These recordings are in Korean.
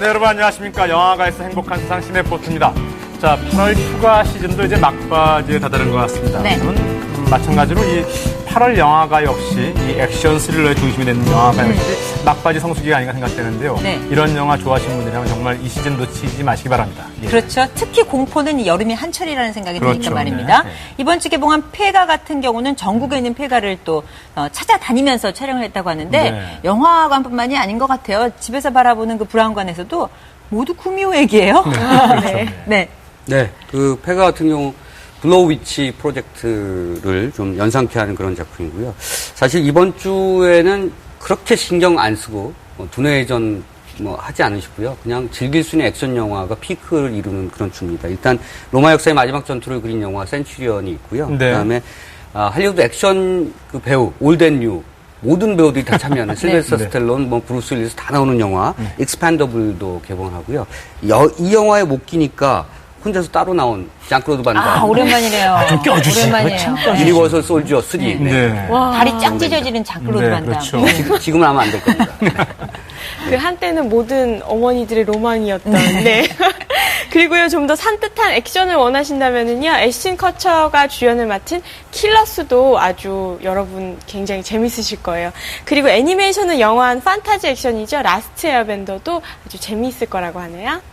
네, 여러분 안녕하십니까. 영화가에서 행복한 세상 시네포트입니다. 자, 8월 휴가 시즌도 이제 막바지에 다다른 것 같습니다. 네. 마찬가지로 이 8월 영화가 역시 이 액션 스릴러의 중심이 되는 영화가 역시 막바지 성수기가 아닌가 생각되는데요. 네. 이런 영화 좋아하시는 분들이라면 정말 이 시즌 놓치지 마시기 바랍니다. 예. 그렇죠. 특히 공포는 여름이 한철이라는 생각이 그렇죠. 드니까 말입니다. 네. 이번 주 개봉한 폐가 같은 경우는 전국에 있는 폐가를 또 찾아다니면서 촬영을 했다고 하는데 네. 영화관뿐만이 아닌 것 같아요. 집에서 바라보는 그 브라운관에서도 모두 구미호 얘기예요. 네. 그렇죠. 네. 네, 그 폐가 같은 경우 블로우 위치 프로젝트를 좀 연상케 하는 그런 작품이고요. 사실 이번 주에는 그렇게 신경 안 쓰고 두뇌 회전 하지 않으시고요. 그냥 즐길 수 있는 액션 영화가 피크를 이루는 그런 주입니다. 일단 로마 역사의 마지막 전투를 그린 영화 센츄리언이 있고요. 네. 그다음에 할리우드 액션 그 배우 올드 앤 뉴 모든 배우들이 다 참여하는 실베스터 네. 스텔론, 브루스 윌리스 다 나오는 영화 익스판더블도 개봉하고요. 이 영화에 못 끼니까 혼자서 따로 나온 장클로드 반담. 오랜만이네요. 좀 껴주시죠. 오랜만이에요. 유니버설 솔지어 3. 네. 네. 와, 다리 쫙 찢어지는 장클로드 네, 반담. 그렇죠. 지금은 하면 안 될 겁니다. 그 한때는 모든 어머니들의 로망이었던. 네. 그리고요, 좀 더 산뜻한 액션을 원하신다면은요, 애쉬튼 커처가 주연을 맡은 킬러스도 아주 여러분 굉장히 재밌으실 거예요. 그리고 애니메이션을 영화한 판타지 액션이죠. 라스트 에어밴더도 아주 재미있을 거라고 하네요.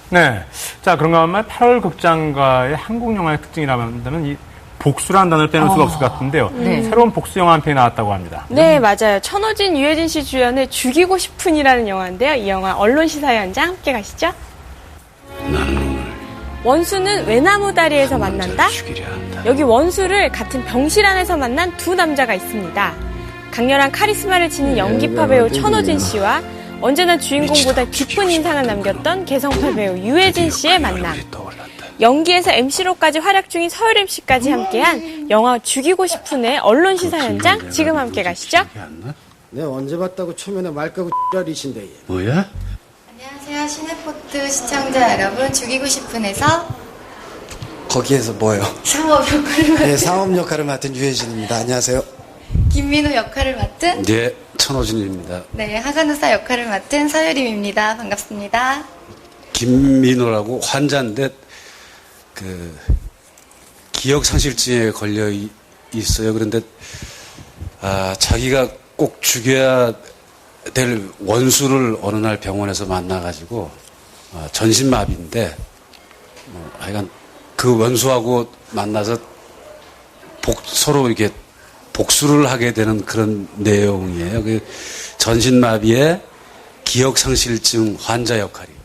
네. 자, 그런가 하면 8월 극장가의 한국 영화의 특징이라면 이 복수라는 단어를 빼놓을 수가 없을 것 같은데요. 네. 새로운 복수 영화 한 편이 나왔다고 합니다. 네, 맞아요. 천호진, 유해진 씨 주연의 죽이고 싶은이라는 영화인데요. 이 영화 언론 시사 현장 함께 가시죠. 나는 오늘 원수는 외나무 다리에서 만난다. 죽이려 한다. 여기 원수를 같은 병실 안에서 만난 두 남자가 있습니다. 강렬한 카리스마를 지닌 연기파 배우 천호진 씨와 언제나 주인공보다 깊은 인상을 남겼던 개성파 배우 유해진 씨의 만남. 연기에서 MC로까지 활약 중인 서울 MC까지 함께한 영화 죽이고 싶은의 언론 시사 현장 지금 함께 가시죠. 내가 언제 봤다고 초면에 말까고 X라리신데. 뭐야? 안녕하세요. 시네포트 시청자 여러분. 죽이고 싶은에서 거기에서 뭐요? 상업 역할을 맡은 네, 상업 역할을 맡은 유해진입니다. 안녕하세요. 김민호 역할을 맡은 네, 천호진입니다. 네, 하간호사 역할을 맡은 서유림입니다. 반갑습니다. 김민호라고 환자인데 그 기억 상실증에 걸려 있어요. 그런데 자기가 꼭 죽여야 될 원수를 어느 날 병원에서 만나가지고 전신마비인데 하여간 그 원수하고 만나서 서로 이렇게 복수를 하게 되는 그런 내용이에요. 그 전신마비의 기억상실증 환자 역할입니다.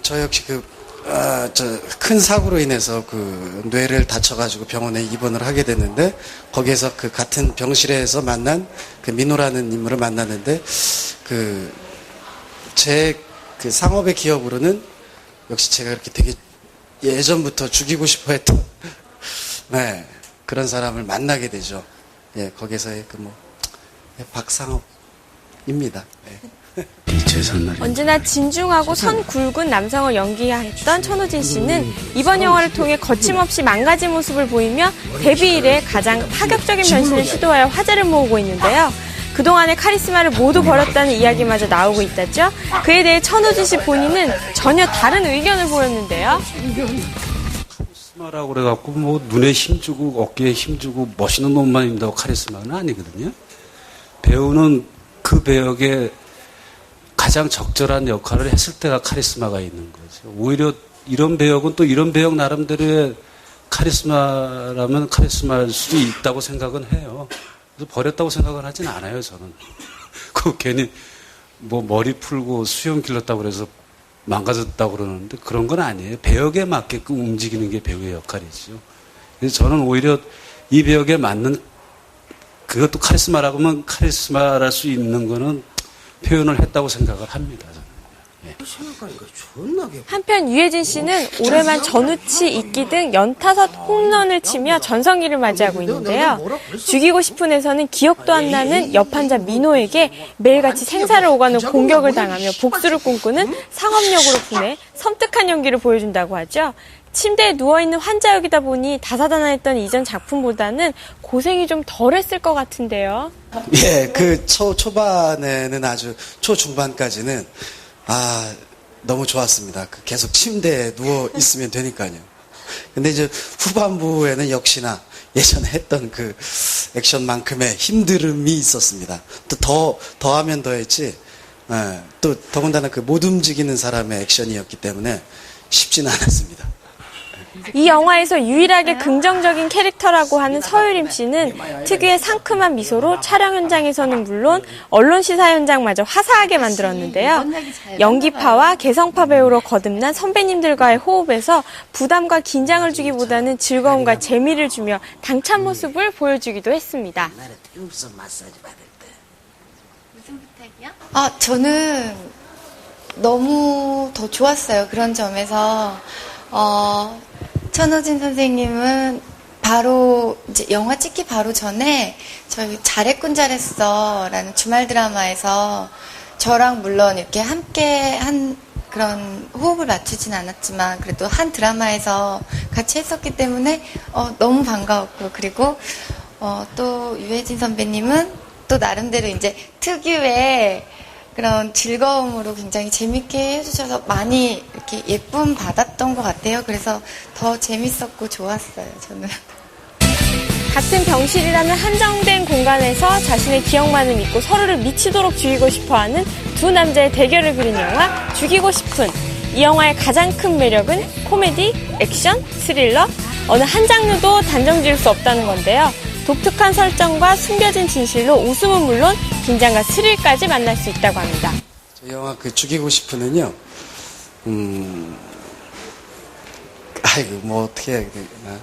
저 역시 큰 사고로 인해서 뇌를 다쳐가지고 병원에 입원을 하게 됐는데, 거기에서 같은 병실에서 만난 민호라는 인물을 만났는데, 제 상업의 기억으로는 역시 제가 이렇게 되게 예전부터 죽이고 싶어 했던, 네, 그런 사람을 만나게 되죠. 예, 거기서의 박상업입니다. 네. 이 제삿날이 언제나 진중하고 선 굵은 남성을 연기했던 천호진 씨는 이번 영화를 통해 거침없이 망가진 모습을 보이며 데뷔 이래 가장 파격적인 변신을 시도하여 화제를 모으고 있는데요. 그동안의 카리스마를 모두 버렸다는 이야기마저 나오고 있다죠. 그에 대해 천호진 씨 본인은 전혀 다른 의견을 보였는데요. 카리스마라고 그래갖고 눈에 힘주고 어깨에 힘주고 멋있는 놈만 입는다고 카리스마는 아니거든요. 배우는 그 배역에 가장 적절한 역할을 했을 때가 카리스마가 있는 거죠. 오히려 이런 배역은 또 이런 배역 나름대로의 카리스마라면 카리스마일 수도 있다고 생각은 해요. 그래서 버렸다고 생각은 하진 않아요, 저는. 괜히 머리 풀고 수염 길렀다고 그래서 망가졌다고 그러는데 그런 건 아니에요. 배역에 맞게끔 움직이는 게 배우의 역할이죠. 그래서 저는 오히려 이 배역에 맞는 그것도 카리스마라고 하면 카리스마랄 수 있는 거는 표현을 했다고 생각을 합니다. 한편 유해진 씨는 올해만 전우치, 이기 등 연타섯 홈런을 치며 전성기를 맞이하고 있는데요. 죽이고 싶은에서는 기억도 안 나는 옆환자 민호에게 매일같이 생사를 오가는 공격을 당하며 복수를 꿈꾸는 상업력으로 분해 섬뜩한 연기를 보여준다고 하죠. 침대에 누워있는 환자역이다 보니 다사다난했던 이전 작품보다는 고생이 좀 덜했을 것 같은데요. 예, 그 초반에는 아주 초중반까지는 너무 좋았습니다. 계속 침대에 누워 있으면 되니까요. 근데 이제 후반부에는 역시나 예전에 했던 그 액션만큼의 힘듦이 있었습니다. 또 더하면 더했지, 또 더군다나 그 못 움직이는 사람의 액션이었기 때문에 쉽지는 않았습니다. 이 영화에서 유일하게 긍정적인 캐릭터라고 하는 서유림 씨는 특유의 상큼한 미소로 촬영 현장에서는 물론 언론 시사 현장마저 화사하게 만들었는데요. 연기파와 개성파 배우로 거듭난 선배님들과의 호흡에서 부담과 긴장을 주기보다는 즐거움과 재미를 주며 당찬 모습을 보여주기도 했습니다. 무슨 부탁이요? 저는 너무 더 좋았어요. 그런 점에서 천호진 선생님은 바로 이제 영화 찍기 바로 전에 저희 잘했군 잘했어라는 주말 드라마에서 저랑 물론 이렇게 함께 한 그런 호흡을 맞추진 않았지만 그래도 한 드라마에서 같이 했었기 때문에 너무 반가웠고, 그리고 또 유해진 선배님은 또 나름대로 이제 특유의 그런 즐거움으로 굉장히 재밌게 해주셔서 많이 이렇게 예쁨 받았던 것 같아요. 그래서 더 재밌었고 좋았어요, 저는. 같은 병실이라는 한정된 공간에서 자신의 기억만을 믿고 서로를 미치도록 죽이고 싶어하는 두 남자의 대결을 그린 영화 죽이고 싶은. 이 영화의 가장 큰 매력은 코미디, 액션, 스릴러, 어느 한 장르도 단정 지을 수 없다는 건데요. 독특한 설정과 숨겨진 진실로 웃음은 물론 긴장과 스릴까지 만날 수 있다고 합니다. 저 영화 그 죽이고 싶은은요, 뭐 어떻게 해야 되나.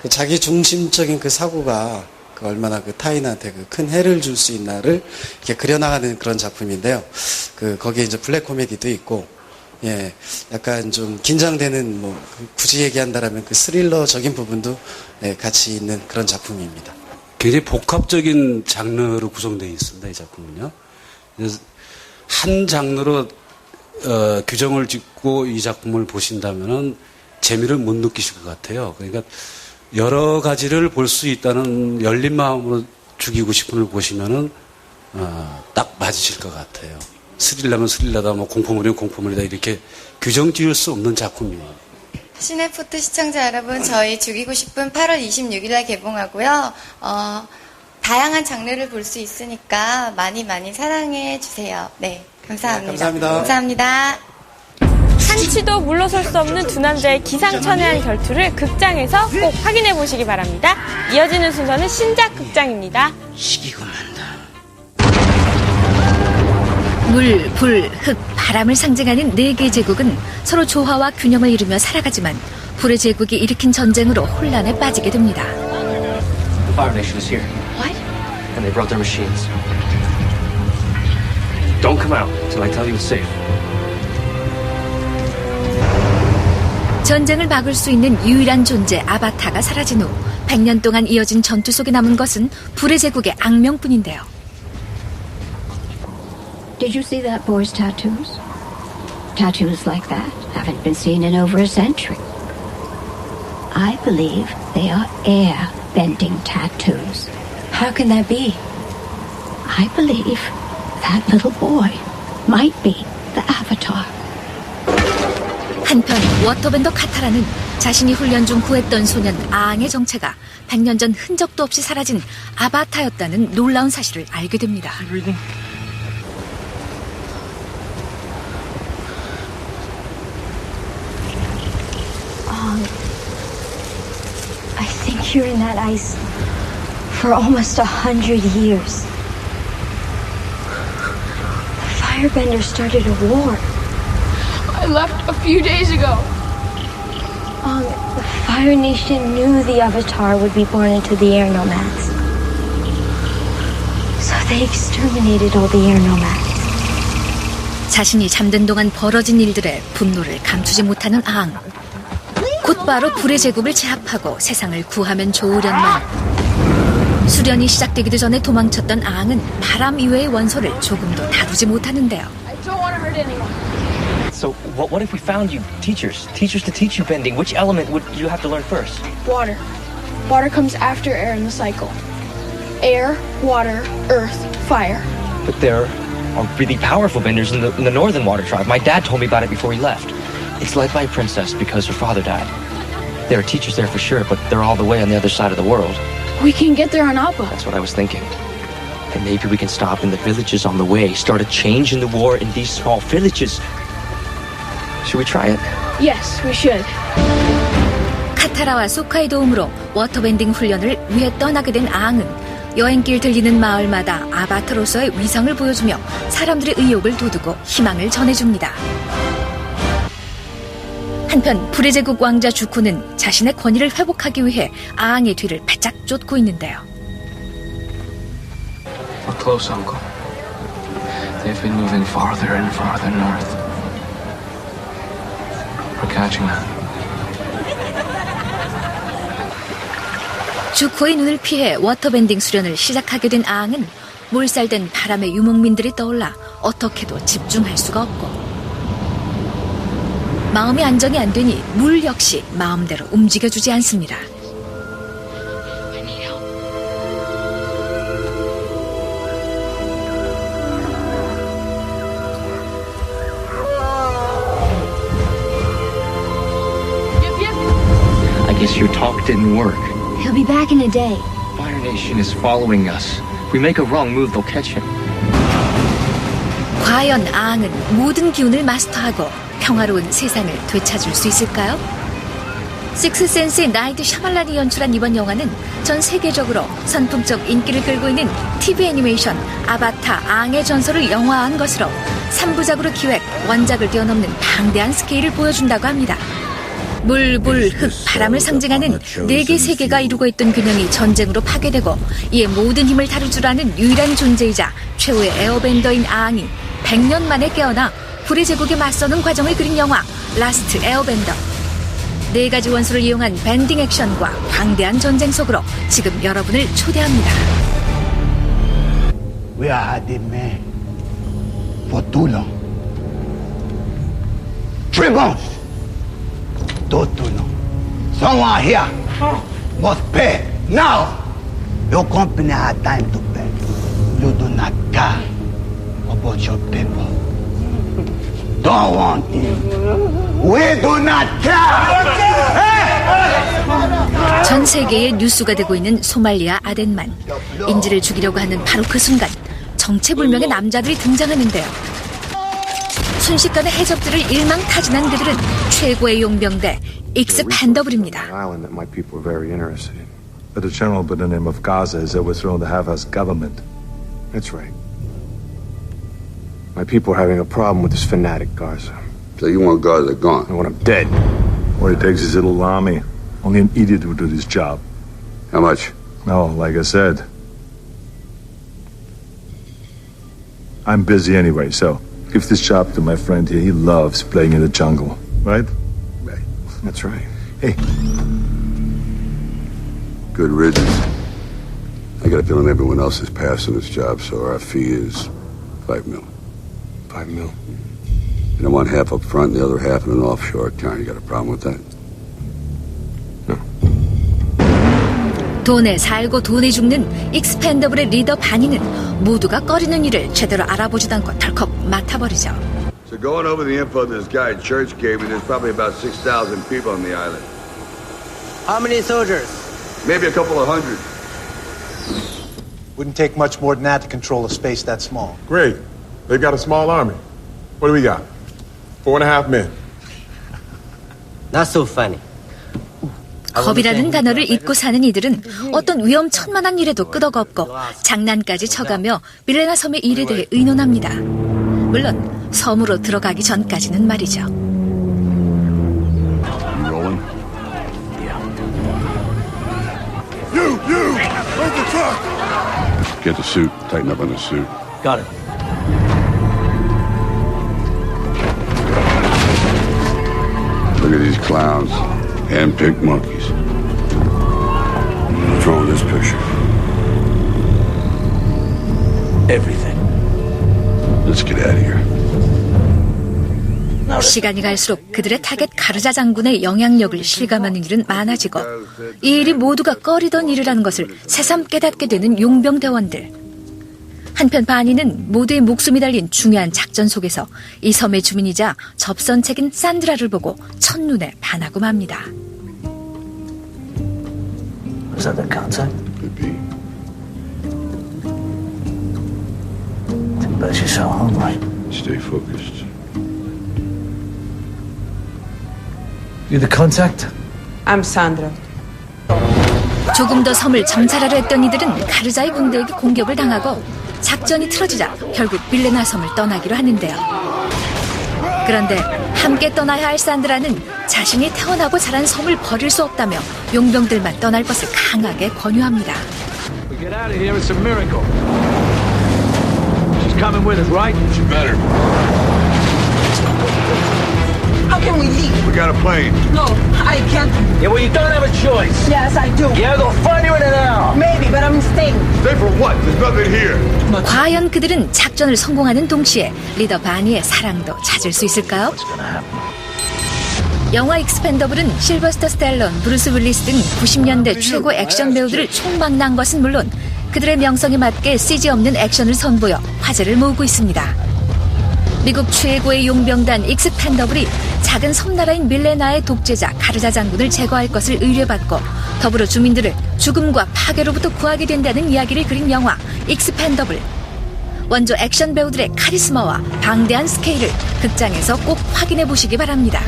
그 자기 중심적인 그 사고가 그 얼마나 그 타인한테 그 큰 해를 줄 수 있나를 이렇게 그려나가는 그런 작품인데요. 거기에 이제 블랙 코미디도 있고, 예, 약간 좀 긴장되는, 뭐, 굳이 얘기한다라면 그 스릴러적인 부분도 같이 있는 그런 작품입니다. 굉장히 복합적인 장르로 구성되어 있습니다, 이 작품은요. 그래서 한 장르로 규정을 짓고 이 작품을 보신다면은 재미를 못 느끼실 것 같아요. 그러니까 여러 가지를 볼 수 있다는 열린 마음으로 죽이고 싶은을 보시면은 딱 맞으실 것 같아요. 스릴러면 스릴러다, 뭐 공포물이면 공포물이다, 이렇게 규정 지을 수 없는 작품이에요. 시네포트 시청자 여러분, 저희 죽이고 싶은 8월 26일에 개봉하고요. 다양한 장르를 볼 수 있으니까 많이 많이 사랑해 주세요. 네, 감사합니다. 네, 감사합니다. 감사합니다. 한치도 물러설 수 없는 두 남자의 기상천외한 결투를 극장에서 꼭 확인해 보시기 바랍니다. 이어지는 순서는 신작 극장입니다. 시기고 만다. 물, 불, 흙, 바람을 상징하는 4개의 제국은 서로 조화와 균형을 이루며 살아가지만 불의 제국이 일으킨 전쟁으로 혼란에 빠지게 됩니다. The Fire Nation is here. What? And they brought their machines. Don't come out till I tell you it's safe. 전쟁을 막을 수 있는 유일한 존재 아바타가 사라진 후 100년 동안 이어진 전투 속에 남은 것은 불의 제국의 악명뿐인데요. Did you see that boy's tattoos? Tattoos like that haven't been seen in over a century. I believe they are air-bending tattoos. How can that be? I believe that little boy might be the Avatar. 한편 워터밴더 카타라는 자신이 훈련 중 구했던 소년 아앙의 정체가 100년 전 흔적도 없이 사라진 아바타였다는 놀라운 사실을 알게 됩니다. I think you're in that ice for almost 100 years. The Firebender started a war. I left a few days ago. The Fire Nation knew the Avatar would be born into the air nomads. So they exterminated all the air nomads. 자신이 잠든 동안 벌어진 일들에 분노를 감추지 못하는 아앙. 곧바로 불의 제국을 제압하고 세상을 구하면 좋으련만 수련이 시작되기도 전에 도망쳤던 아앙은 바람 이외의 원소를 조금도 다루지 못하는데요. I don't want to hurt anyone. So what if we found you teachers to teach you bending? Which element would you have to learn first? Water. Water comes after air in the cycle. Air, water, earth, fire. But there are really powerful benders in the Northern Water Tribe. My dad told me about it before he left. It's led by a princess because her father died. There are teachers there for sure, but they're all the way on the other side of the world. We can get there on Appa. That's what I was thinking. And maybe we can stop in the villages on the way, start a change in the war in these small villages. Should we try it? Yes, we should. 카타라와 소카의 도움으로 워터밴딩 훈련을 위해 떠나게 된 아앙은 여행길 들리는 마을마다 아바타로서의 위상을 보여주며 사람들의 의욕을 돋우고 희망을 전해줍니다. 한편 불의 제국 왕자 주코는 자신의 권위를 회복하기 위해 아앙의 뒤를 바짝 쫓고 있는데요. We're close, Uncle. They've been moving farther and farther north. We're catching them. 주코의 눈을 피해 워터밴딩 수련을 시작하게 된 아앙은 몰살된 바람의 유목민들이 떠올라 어떻게도 집중할 수가 없고 마음이 안정이 안 되니 물 역시 마음대로 움직여주지 않습니다. I guess your talk didn't work. He'll be back in a day. Fire Nation is following us. If we make a wrong move, they'll catch him. 과연 아앙은 모든 기운을 마스터하고 평화로운 세상을 되찾을 수 있을까요? 식스센스의 나이트 샤말란이 연출한 이번 영화는 전 세계적으로 선풍적 인기를 끌고 있는 TV 애니메이션 아바타 아앙의 전설을 영화화한 것으로 3부작으로 기획, 원작을 뛰어넘는 방대한 스케일을 보여준다고 합니다. 물, 불, 흙, 바람을 상징하는 4개 세계가 이루고 있던 균형이 전쟁으로 파괴되고 이에 모든 힘을 다룰 줄 아는 유일한 존재이자 최후의 에어밴더인 아앙이 100년 만에 깨어나 불의 제국에 맞서는 과정을 그린 영화 라스트 에어밴더. 4가지 원소를 이용한 밴딩 액션과 광대한 전쟁 속으로 지금 여러분을 초대합니다. We are hiding men for too long. Dragons! Don't you know? Someone here must pay now. Your company has time to pay. You do not care about your people. Don't want him. We do not care. 전 세계의 뉴스가 되고 있는 소말리아 아덴만. 인지를 죽이려고 하는 바로 그 순간 정체불명의 남자들이 등장하는데요. 순식간에 해적들을 일망타진한 그들은 최고의 용병대 익스펜더블입니다. But a general by the name of Gaza is overthrown the Havas government. That's right. My people are having a problem with this fanatic Gaza. So you want Gaza gone? I want him dead. All it takes is a little army. Only an idiot would do this job. How much? No, like I said, I'm busy anyway, so give this job to my friend here. He loves playing in the jungle, right? Right. That's right. Hey. Good riddance. I got a feeling everyone else is passing this job, so our fee is $5 million. $5 million. And I want half up front and the other half in an offshore account. You got a problem with that? 돈에 살고 돈에 죽는 익스펜더블의 리더 바니는 모두가 꺼리는 일을 제대로 알아보지도 않고 덜컥 맡아버리죠. So going over the info this guy at church gave me, there's probably about 6,000 people on the island. How many soldiers? Maybe a couple of hundred. Wouldn't take much more than that to control a space that small. Great. They've got a small army. What do we got? 4.5 men. Not so funny. 겁이라는 단어를 잊고 사는 이들은 어떤 위험천만한 일에도 끄덕없고 장난까지 쳐가며 밀레나 섬의 일에 대해 의논합니다. 물론 섬으로 들어가기 전까지는 말이죠. You! Where's the truck? Get the suit. Tighten up on the suit. Got it. Look at these clowns. Hand-picked monkeys. What's wrong with this picture? Everything. Let's get out of here. No, 시간이 갈수록 그들의 타겟 가르자 장군의 영향력을 실감하는 일은 많아지고 이 일이 모두가 꺼리던 일이라는 것을 새삼 깨닫게 되는 용병대원들. 한편 바니는 모두의 목숨이 달린 중요한 작전 속에서 이 섬의 주민이자 접선책인 산드라를 보고 첫눈에 반하고 맙니다. Was that the contact? Could be. Too bad she's so hungry. Stay focused. You the contact? I'm Sandra. 조금 더 섬을 정찰하려 했던 이들은 가르자의 군대에게 공격을 당하고 작전이 틀어지자 결국 빌레나 섬을 떠나기로 하는데요. 그런데 함께 떠나야 할 산드라는 자신이 태어나고 자란 섬을 버릴 수 없다며 용병들만 떠날 것을 강하게 권유합니다. We get out of here, it's a miracle. She's coming with us, right? She better. How can we leave? We got a plane. No, I can't. Yeah, well, you don't have a choice. Yes, I do. Yeah, they'll find you in an hour. Maybe, but I'm staying. Stay for what? There's nothing here. 과연 그들은 작전을 성공하는 동시에 리더 바니의 사랑도 찾을 수 있을까요? 영화 익스펜더블은 실버스터 스텔론, 브루스 윌리스 등 90년대 최고 액션 배우들을 총망라한 것은 물론 그들의 명성에 맞게 CG 없는 액션을 선보여 화제를 모으고 있습니다. 미국 최고의 용병단 익스펜더블이 작은 섬나라인 밀레나의 독재자 가르자 장군을 제거할 것을 의뢰받고 더불어 주민들을 죽음과 파괴로부터 구하게 된다는 이야기를 그린 영화 익스펜더블. 원조 액션 배우들의 카리스마와 방대한 스케일을 극장에서 꼭 확인해 보시기 바랍니다.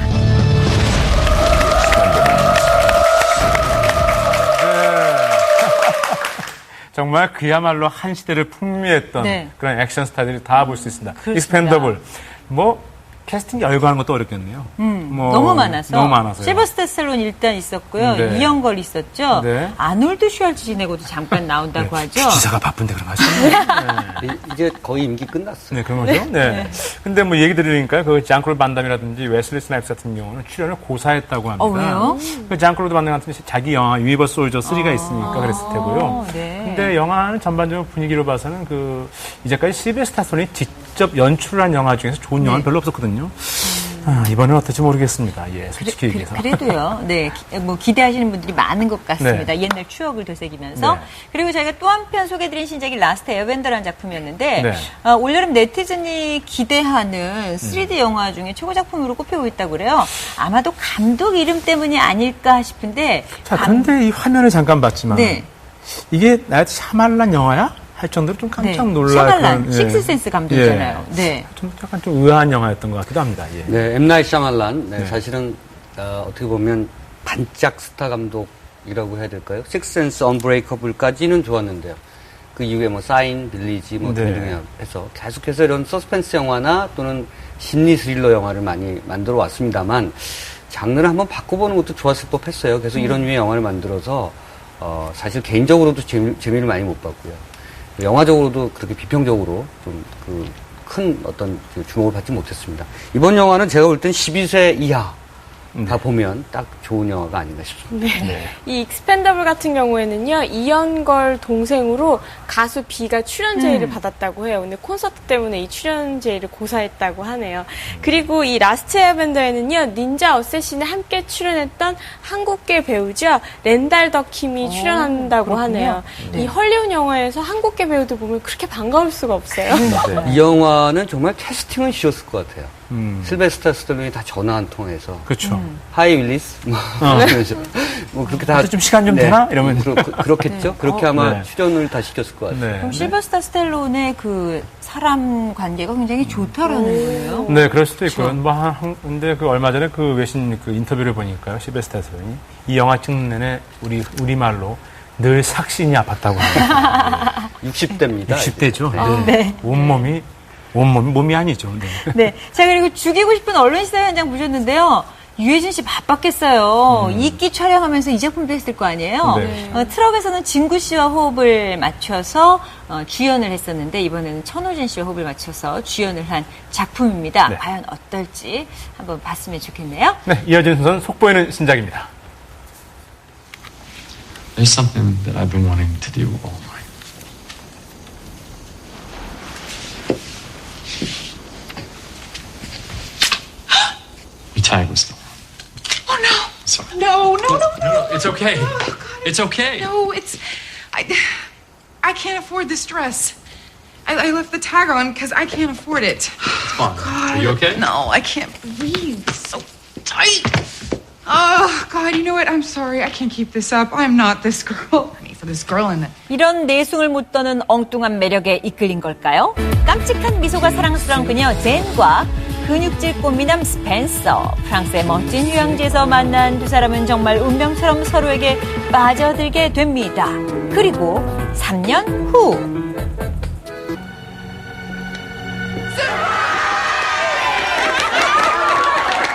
정말 그야말로 한 시대를 풍미했던 네. 그런 액션 스타들이 다 볼 수 있습니다. 그렇습니다. 익스펜더블. 캐스팅 열거하는 것도 어렵겠네요. 너무 많아서. 너무 많아서요. 실버스터 스텔론 일단 있었고요. 네. 이영걸 있었죠. 네. 아놀드 슈왈츠지네거도 잠깐 나온다고 하죠. 기사가 바쁜데 그런 거죠. 네. 이제 거의 임기 끝났어요. 네, 그런 거죠. 네. 근데 얘기 들으니까 그 장클로드 반담이라든지 웨슬리 스나이프스 같은 경우는 출연을 고사했다고 합니다. 왜요? 그 장클로드 반담 같은 자기 영화 유니버 솔저 3가 있으니까 그랬을 테고요. 네. 근데 영화는 전반적으로 분위기로 봐서는 이제까지 실베스타 스톤이 직접 연출한 영화 중에서 좋은 영화는 별로 없었거든요. 이번엔 어떨지 모르겠습니다. 예, 솔직히 얘기해서. 그래도요. 네, 기대하시는 분들이 많은 것 같습니다. 네. 옛날 추억을 되새기면서. 네. 그리고 저희가 또 한편 소개해드린 신작이 라스트 에어밴더라는 작품이었는데 네. 올여름 네티즌이 기대하는 3D 영화 중에 최고 작품으로 꼽히고 있다고 그래요. 아마도 감독 이름 때문이 아닐까 싶은데. 자, 그런데 이 화면을 잠깐 봤지만 네. 이게 나한테 샤말란 영화야? 할 정도로 좀 깜짝 놀랄 샤말란, 식스센스 감독이잖아요. 예. 네. 좀 약간 좀 의아한 영화였던 것 같기도 합니다. 예. 네, M. 나잇 샤말란. 네, 사실은 어떻게 보면 반짝 스타 감독이라고 해야 될까요? 식스센스, 언브레이커블까지는 좋았는데요. 그 이후에 사인, 빌리지 등등에 해서 계속해서 이런 서스펜스 영화나 또는 심리 스릴러 영화를 많이 만들어 왔습니다만 장르를 한번 바꿔보는 것도 좋았을 법했어요. 그래서 이런 류의 영화를 만들어서 사실 개인적으로도 재미를 많이 못 봤고요. 영화적으로도 그렇게 비평적으로 좀 큰 어떤 주목을 받지 못했습니다. 이번 영화는 제가 볼 땐 12세 이하 다 보면 딱 좋은 영화가 아닌가 싶습니다. 네. 네. 이 익스펜더블 같은 경우에는요, 이연걸 동생으로 가수 B가 출연 제의를 받았다고 해요. 근데 콘서트 때문에 이 출연 제의를 고사했다고 하네요. 그리고 이 라스트 에어밴더에는요, 닌자 어쌔신에 함께 출연했던 한국계 배우죠. 렌달 덕킴이 출연한다고 하네요. 네. 이 헐리우드 영화에서 한국계 배우들 보면 그렇게 반가울 수가 없어요. 이 영화는 정말 캐스팅은 쉬웠을 것 같아요. 실베스터 스텔론이 다 전화 한 통해서. 그렇죠. 하이 윌리스. 그렇게 다. 좀 시간 좀 되나? 이러면. 그렇겠죠. 그렇게 아마 출연을 다 시켰을 것 같아요. 그럼 실버스터 스텔론의 사람 관계가 굉장히 좋다라는 거예요? 네, 그럴 수도 있고요. 근데 얼마 전에 외신 인터뷰를 보니까요. 실베스터 스텔론이 이 영화 찍는 내내 우리말로 늘 삭신이 아팠다고 합니다. 60대입니다. 60대죠. 네. 몸이 아니죠. 네. 네. 자, 그리고 죽이고 싶은 언론 시사 현장 보셨는데요. 유해진 씨 바빴겠어요. 이끼 촬영하면서 이 작품도 했을 거 아니에요. 네. 트럭에서는 진구 씨와 호흡을 맞춰서 주연을 했었는데 이번에는 천호진 씨와 호흡을 맞춰서 주연을 한 작품입니다. 네. 과연 어떨지 한번 봤으면 좋겠네요. 네, 이어진 순서는 속보이는 신작입니다. There's something that I've been wanting to do all night. it's okay. It's okay. No, I can't afford this dress. I left the tag on because I can't afford it. It's fine. God. Are you okay? No, I can't breathe. It's so tight. Oh, God, you know what? I'm sorry. I can't keep this up. I'm not this girl. I mean, for this girl in the... 이런 내숭을 못 떠는 엉뚱한 매력에 이끌린 걸까요? 깜찍한 미소가 사랑스러운 그녀 젠과 근육질 꽃미남 스펜서. 프랑스의 멋진 휴양지에서 만난 두 사람은 정말 운명처럼 서로에게 빠져들게 됩니다. 그리고 3년 후.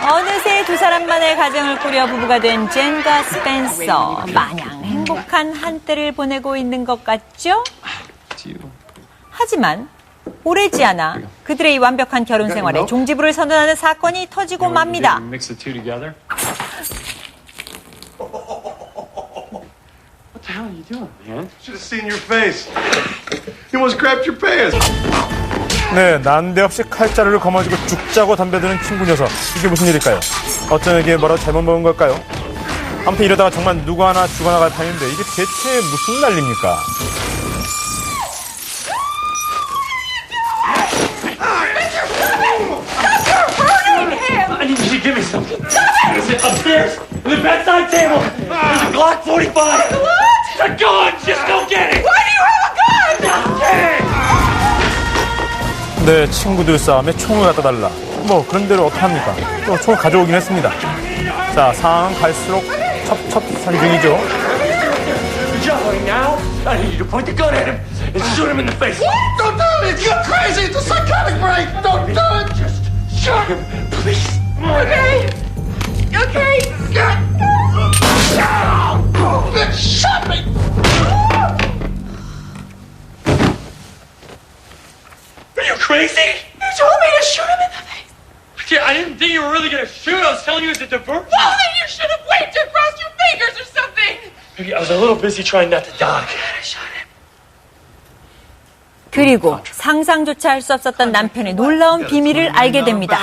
어느새 두 사람만의 가정을 꾸려 부부가 된 젠과 스펜서. 마냥 행복한 한때를 보내고 있는 것 같죠? 하지만 오래지 않아 그들의 이 완벽한 결혼 생활에 종지부를 선언하는 사건이 터지고 맙니다. Mix the two together. What the hell are you doing, man? Should have seen your face. You almost grabbed your pants. 네, 난데없이 칼자루를 거머쥐고 죽자고 덤벼드는 친구 녀석. 이게 무슨 일일까요? 어쩌면 이게 뭐라도 잘못 먹은 걸까요? 아무튼 이러다가 정말 누구 하나 죽어나갈 판인데 이게 대체 무슨 난리입니까? I need you to give me something. Is it upstairs? In the bedside table? There's a Glock 45. What? It's a gun. Just go get it. Why do you have a gun? Just get it. 네, 친구들 싸움에 총을 갖다 달라. 뭐 그런 대로 어떡합니까? 또 총을 가져오긴 했습니다. 자, 상황은 갈수록 첩첩산 중이죠. Now, I need you to point the gun at him and shoot him in the face. What? Don't do it! You're crazy! It's a psychotic break! Don't do it! Just shoot him, please. Okay? Okay? Shut me! Are you crazy? You told me to shoot him in the face! Yeah, I didn't think you were really gonna shoot. I was telling you it's a diversion. Well, then you should have waved across your fingers or something! Maybe I was a little busy trying not to die. 그리고 상상조차 할 수 없었던 남편의 놀라운 비밀을 알게 됩니다.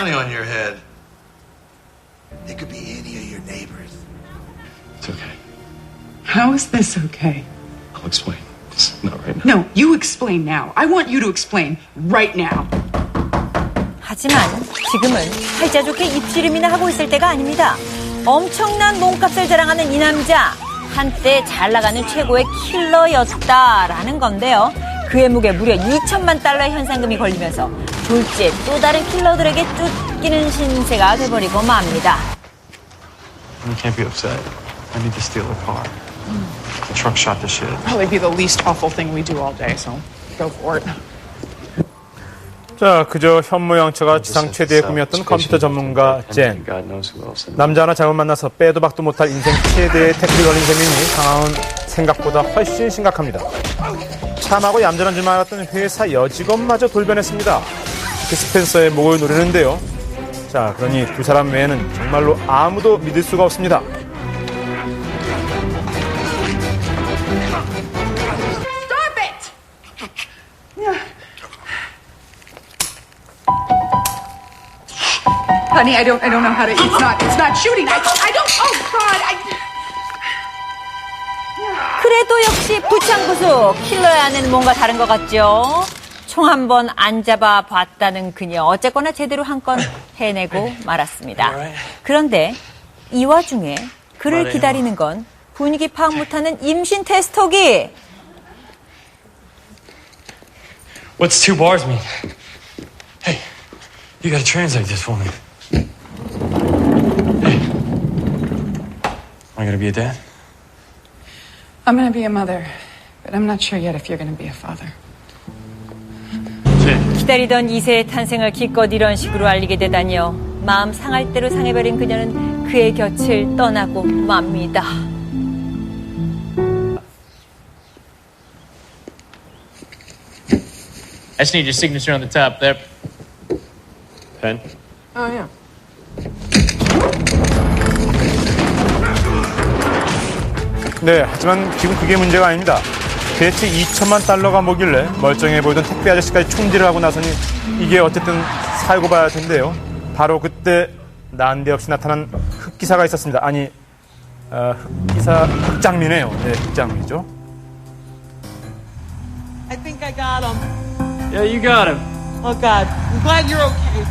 They could be any of your neighbors. It's okay. How is this okay? I'll explain. It's not right now. No, you explain now. I want you to explain right now. 하지만 지금은 팔자 좋게 입씨름이나 하고 있을 때가 아닙니다. 엄청난 몸값을 자랑하는 이 남자. 한때 잘 나가는 최고의 킬러였다라는 건데요. 그의 무게 무려 2천만 달러의 현상금이 걸리면서 졸지에 또 다른 킬러들에게 쫓기는 신세가 돼버리고 맙니다. You can't be upset. I need to steal a car. The truck shot the shit. Probably be the least awful thing we do all day, so go for it. 자, 그저 현모양처가 지상 최대의 꿈이었던 컴퓨터 전문가 젠. 남자 하나 잘못 만나서 빼도 박도 못할 인생 최대의 태클이 걸린 셈이니 상황은 생각보다 훨씬 심각합니다. 참하고 얌전한 줄만 알았던 회사 여직원마저 돌변했습니다. 이렇게 스펜서의 목을 노리는데요. 자, 그러니 두 사람 외에는 정말로 아무도 믿을 수가 없습니다. Stop it! Honey, I don't know how to. It's not shooting. I don't. Oh God! 그래도 역시 부창구수 킬러의 안에는 뭔가 다른 것 같죠. 총 한 번 안 잡아 봤다는 그녀. 어쨌거나 제대로 한 건 해내고 말았습니다. 그런데 이 와중에 그를 기다리는 건 분위기 파악 못하는 임신 테스터기. What's 2 bars mean? Hey, you gotta translate this for me. Hey, am I gonna be a dad? I'm gonna be a mother, but I'm not sure yet if you're gonna be a father. 기다리던 2세의 탄생을 기껏 이런 식으로 알리게 되다니요. 마음 상할 대로 상해버린 그녀는 그의 곁을 떠나고 맙니다. I just need your signature on the top there. Pen? Oh yeah. 네, 하지만 지금 그게 문제가 아닙니다. 대체 2천만 달러가 뭐길래 멀쩡해 보이던 택배 아저씨까지 총질을 하고 나서니 이게 어쨌든 살고 봐야 텐데요. 바로 그때 난데없이 나타난 흑기사가 있었습니다. 아니, 흑장미네요. 네, 흑장미죠. I think I got him. Yeah, you got him. Oh God, I'm glad you're okay.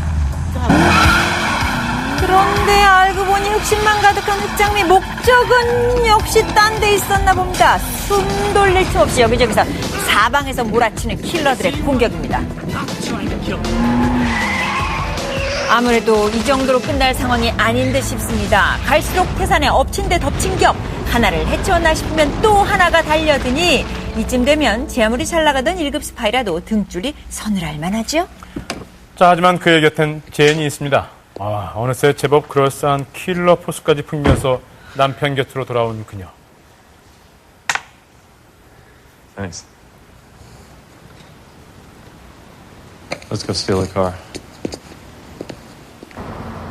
그런데 알고 보니 흑심만 가득한 흑장미 목적은 역시 딴 데 있었나 봅니다. 숨 돌릴 틈 없이 여기저기서 사방에서 몰아치는 킬러들의 공격입니다. 아무래도 이 정도로 끝날 상황이 아닌 듯 싶습니다. 갈수록 태산에 엎친 데 덮친 격, 하나를 해치웠나 싶으면 또 하나가 달려드니 이쯤 되면 제 아무리 잘 나가던 1급 스파이라도 등줄이 서늘할 만하죠. 자, 하지만 그의 곁엔 제인이 있습니다. 어느새 제법 그럴싸한 킬러 포스까지 풍기면서 남편 곁으로 돌아온 그녀. Thanks. Let's go steal a car.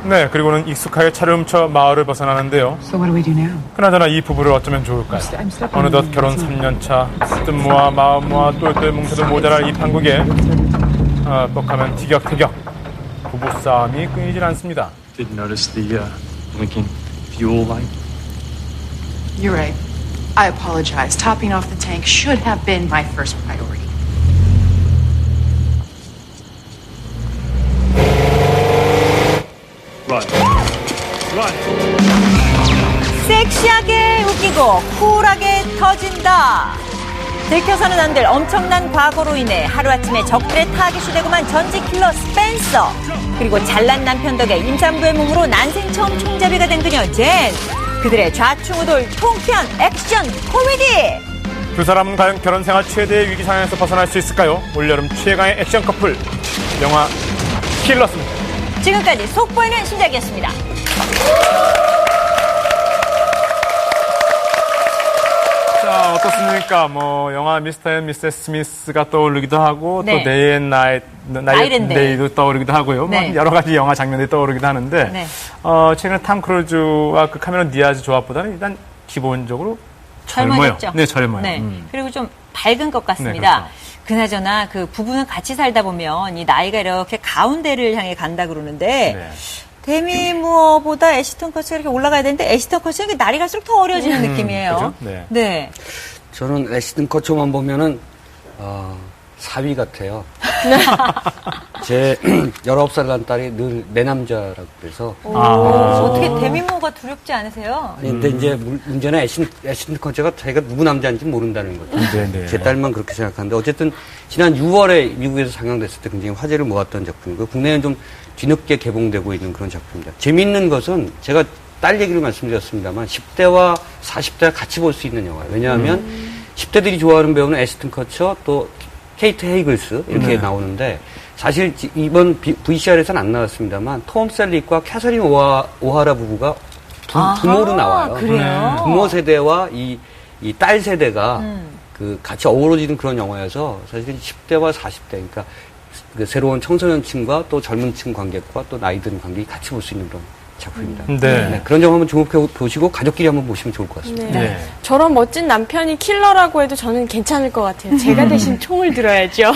네, 그리고는 익숙하게 차를 훔쳐 마을을 벗어나는데요. So what do we do now? 그나저나 이 부부를 어쩌면 좋을까요? 어느덧 결혼 3년차, 뜻 모아 마음 모아 똘똘 뭉쳐도 모자랄 이 판국에 뻑하면 티격태격 부부싸움이 끊이질 않습니다. Didn't notice the blinking fuel light. You're right. I apologize. Topping off the tank should have been my first priority. 섹시하게 웃기고 쿨하게 터진다. 들켜서는 안 될 엄청난 과거로 인해 하루아침에 적들의 타깃이 되고만 전직 킬러 스펜서, 그리고 잘난 남편 덕에 임산부의 몸으로 난생 처음 총잡이가 된 그녀 젠. 그들의 좌충우돌 통쾌한 액션 코미디. 두 사람은 과연 결혼 생활 최대의 위기 상황에서 벗어날 수 있을까요? 올여름 최강의 액션 커플 영화 킬러스입니다. 지금까지 속보이는 신작이었습니다. 자, 어떻습니까? 영화 미스터 앤 미세스 스미스가 떠오르기도 하고, 네. 또 데이 앤 나이트, 데이도 떠오르기도 하고요. 네. 여러 가지 영화 장면들이 떠오르기도 하는데, 네. 최근에 탐 크루즈와 그 카메론 디아즈 조합보다는 일단 기본적으로 젊어요. 젊어졌죠. 네, 젊어요. 네. 그리고 좀 밝은 것 같습니다. 네, 그렇죠. 그나저나 그 부부는 같이 살다 보면 이 나이가 이렇게 가운데를 향해 간다 그러는데, 네. 데미 무어보다 애시턴 커츠가 이렇게 올라가야 되는데 애시턴 커츠는 날이 갈수록 더 어려지는 느낌이에요. 그렇죠? 네. 네. 저는 애시턴 커처만 보면은 사위 같아요. 제 19살 난 딸이 늘 내 남자라고 그래서. 어떻게 데미 무어가 두렵지 않으세요? 아니, 근데 이제 문제는 애시턴 커처가 자기가 누구 남자인지 모른다는 거죠. 네. 제 딸만 그렇게 생각하는데 어쨌든 지난 6월에 미국에서 상영됐을 때 굉장히 화제를 모았던 작품이고 국내에는 좀 뒤늦게 개봉되고 있는 그런 작품입니다. 재미있는 것은 제가 딸 얘기를 말씀드렸습니다만 10대와 40대가 같이 볼 수 있는 영화예요. 왜냐하면 10대들이 좋아하는 배우는 애시턴 커처 또 케이트 헤이글스 이렇게 나오는데 사실 이번 VCR에서는 안 나왔습니다만 톰 셀릭과 캐서린 오하라 부부가 부모로 나와요. 그래요? 부모 세대와 이 딸 세대가 그 같이 어우러지는 그런 영화여서 사실 10대와 40대 그러니까 그 새로운 청소년층과 또 젊은 층 관객과 또 나이 든 관객이 같이 볼 수 있는 그런 작품입니다. 네. 그런 점 한번 주목해 보시고 가족끼리 한번 보시면 좋을 것 같습니다. 네. 저런 멋진 남편이 킬러라고 해도 저는 괜찮을 것 같아요. 제가 대신 총을 들어야죠.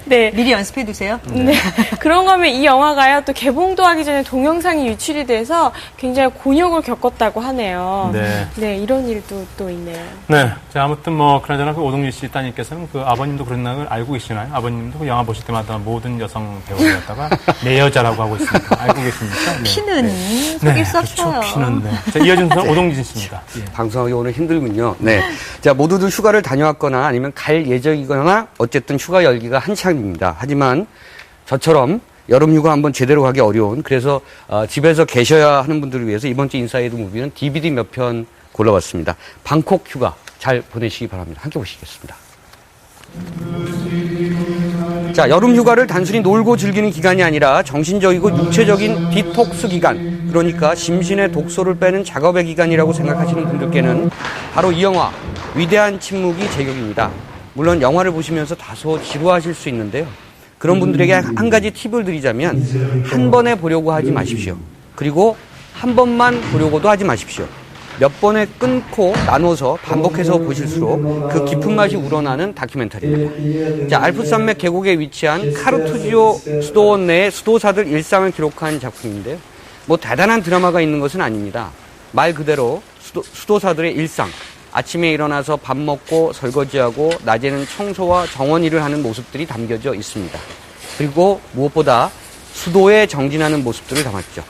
네. 미리 연습해 두세요. 네. 그런 거면 이 영화가요, 또 개봉도 하기 전에 동영상이 유출이 돼서 굉장히 곤욕을 겪었다고 하네요. 네. 이런 일도 또 있네요. 네. 자, 아무튼 그나저나 그 오동진 씨 따님께서는 그 아버님도 그런 걸 알고 계시나요? 아버님도 그 영화 보실 때마다 모든 여성 배우를 갖다가 내 여자라고 하고 있습니다. 알고 계십니까? 네. 피는 속일 수 없어요. 그렇죠. 피는. 네. 자, 이어진 선수 오동진 씨입니다. 예. 방송하기 오늘 힘들군요. 네. 자, 모두들 휴가를 다녀왔거나 아니면 갈 예정이거나 어쨌든 휴가 열기가 한창입니다. 하지만 저처럼 여름 휴가 한번 제대로 가기 어려운 그래서 집에서 계셔야 하는 분들을 위해서 이번 주 인사이드 무비는 DVD 몇 편 골라왔습니다. 방콕 휴가 잘 보내시기 바랍니다. 함께 보시겠습니다. 자, 여름 휴가를 단순히 놀고 즐기는 기간이 아니라 정신적이고 육체적인 디톡스 기간, 그러니까 심신의 독소를 빼는 작업의 기간이라고 생각하시는 분들께는 바로 이 영화 위대한 침묵이 제격입니다. 물론 영화를 보시면서 다소 지루하실 수 있는데요. 그런 분들에게 한 가지 팁을 드리자면 한 번에 보려고 하지 마십시오. 그리고 한 번만 보려고도 하지 마십시오. 몇 번에 끊고 나눠서 반복해서 보실수록 그 깊은 맛이 우러나는 다큐멘터리입니다. 자, 알프스산맥 계곡에 위치한 카르투지오 수도원 내의 수도사들 일상을 기록한 작품인데요. 대단한 드라마가 있는 것은 아닙니다. 말 그대로 수도사들의 일상. 아침에 일어나서 밥 먹고 설거지하고 낮에는 청소와 정원 일을 하는 모습들이 담겨져 있습니다. 그리고 무엇보다 수도에 정진하는 모습들을 담았죠.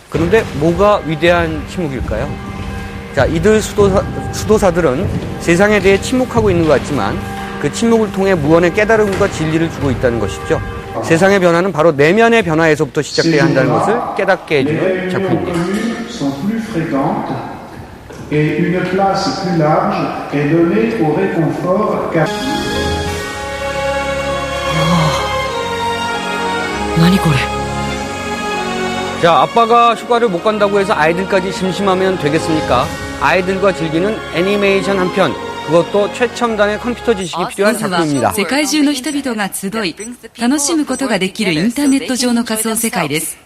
그런데 뭐가 위대한 침묵일까요? 자, 이들 수도사들은 세상에 대해 침묵하고 있는 것 같지만 그 침묵을 통해 무언의 깨달음과 진리를 주고 있다는 것이죠. 세상의 변화는 바로 내면의 변화에서부터 시작돼야 한다는 것을 깨닫게 해주는 작품입니다. Et une place plus large est donnée au réconfort car... 何これ? 자, 아빠가 휴가를 못 간다고 해서 아이들까지 심심하면 되겠습니까? 아이들과 즐기는 애니메이션 한 편, 그것도 최첨단의 컴퓨터 지식이 필요한 작품입니다. 世界中の人々が集い、楽しむことができるインターネット上の仮想世界です。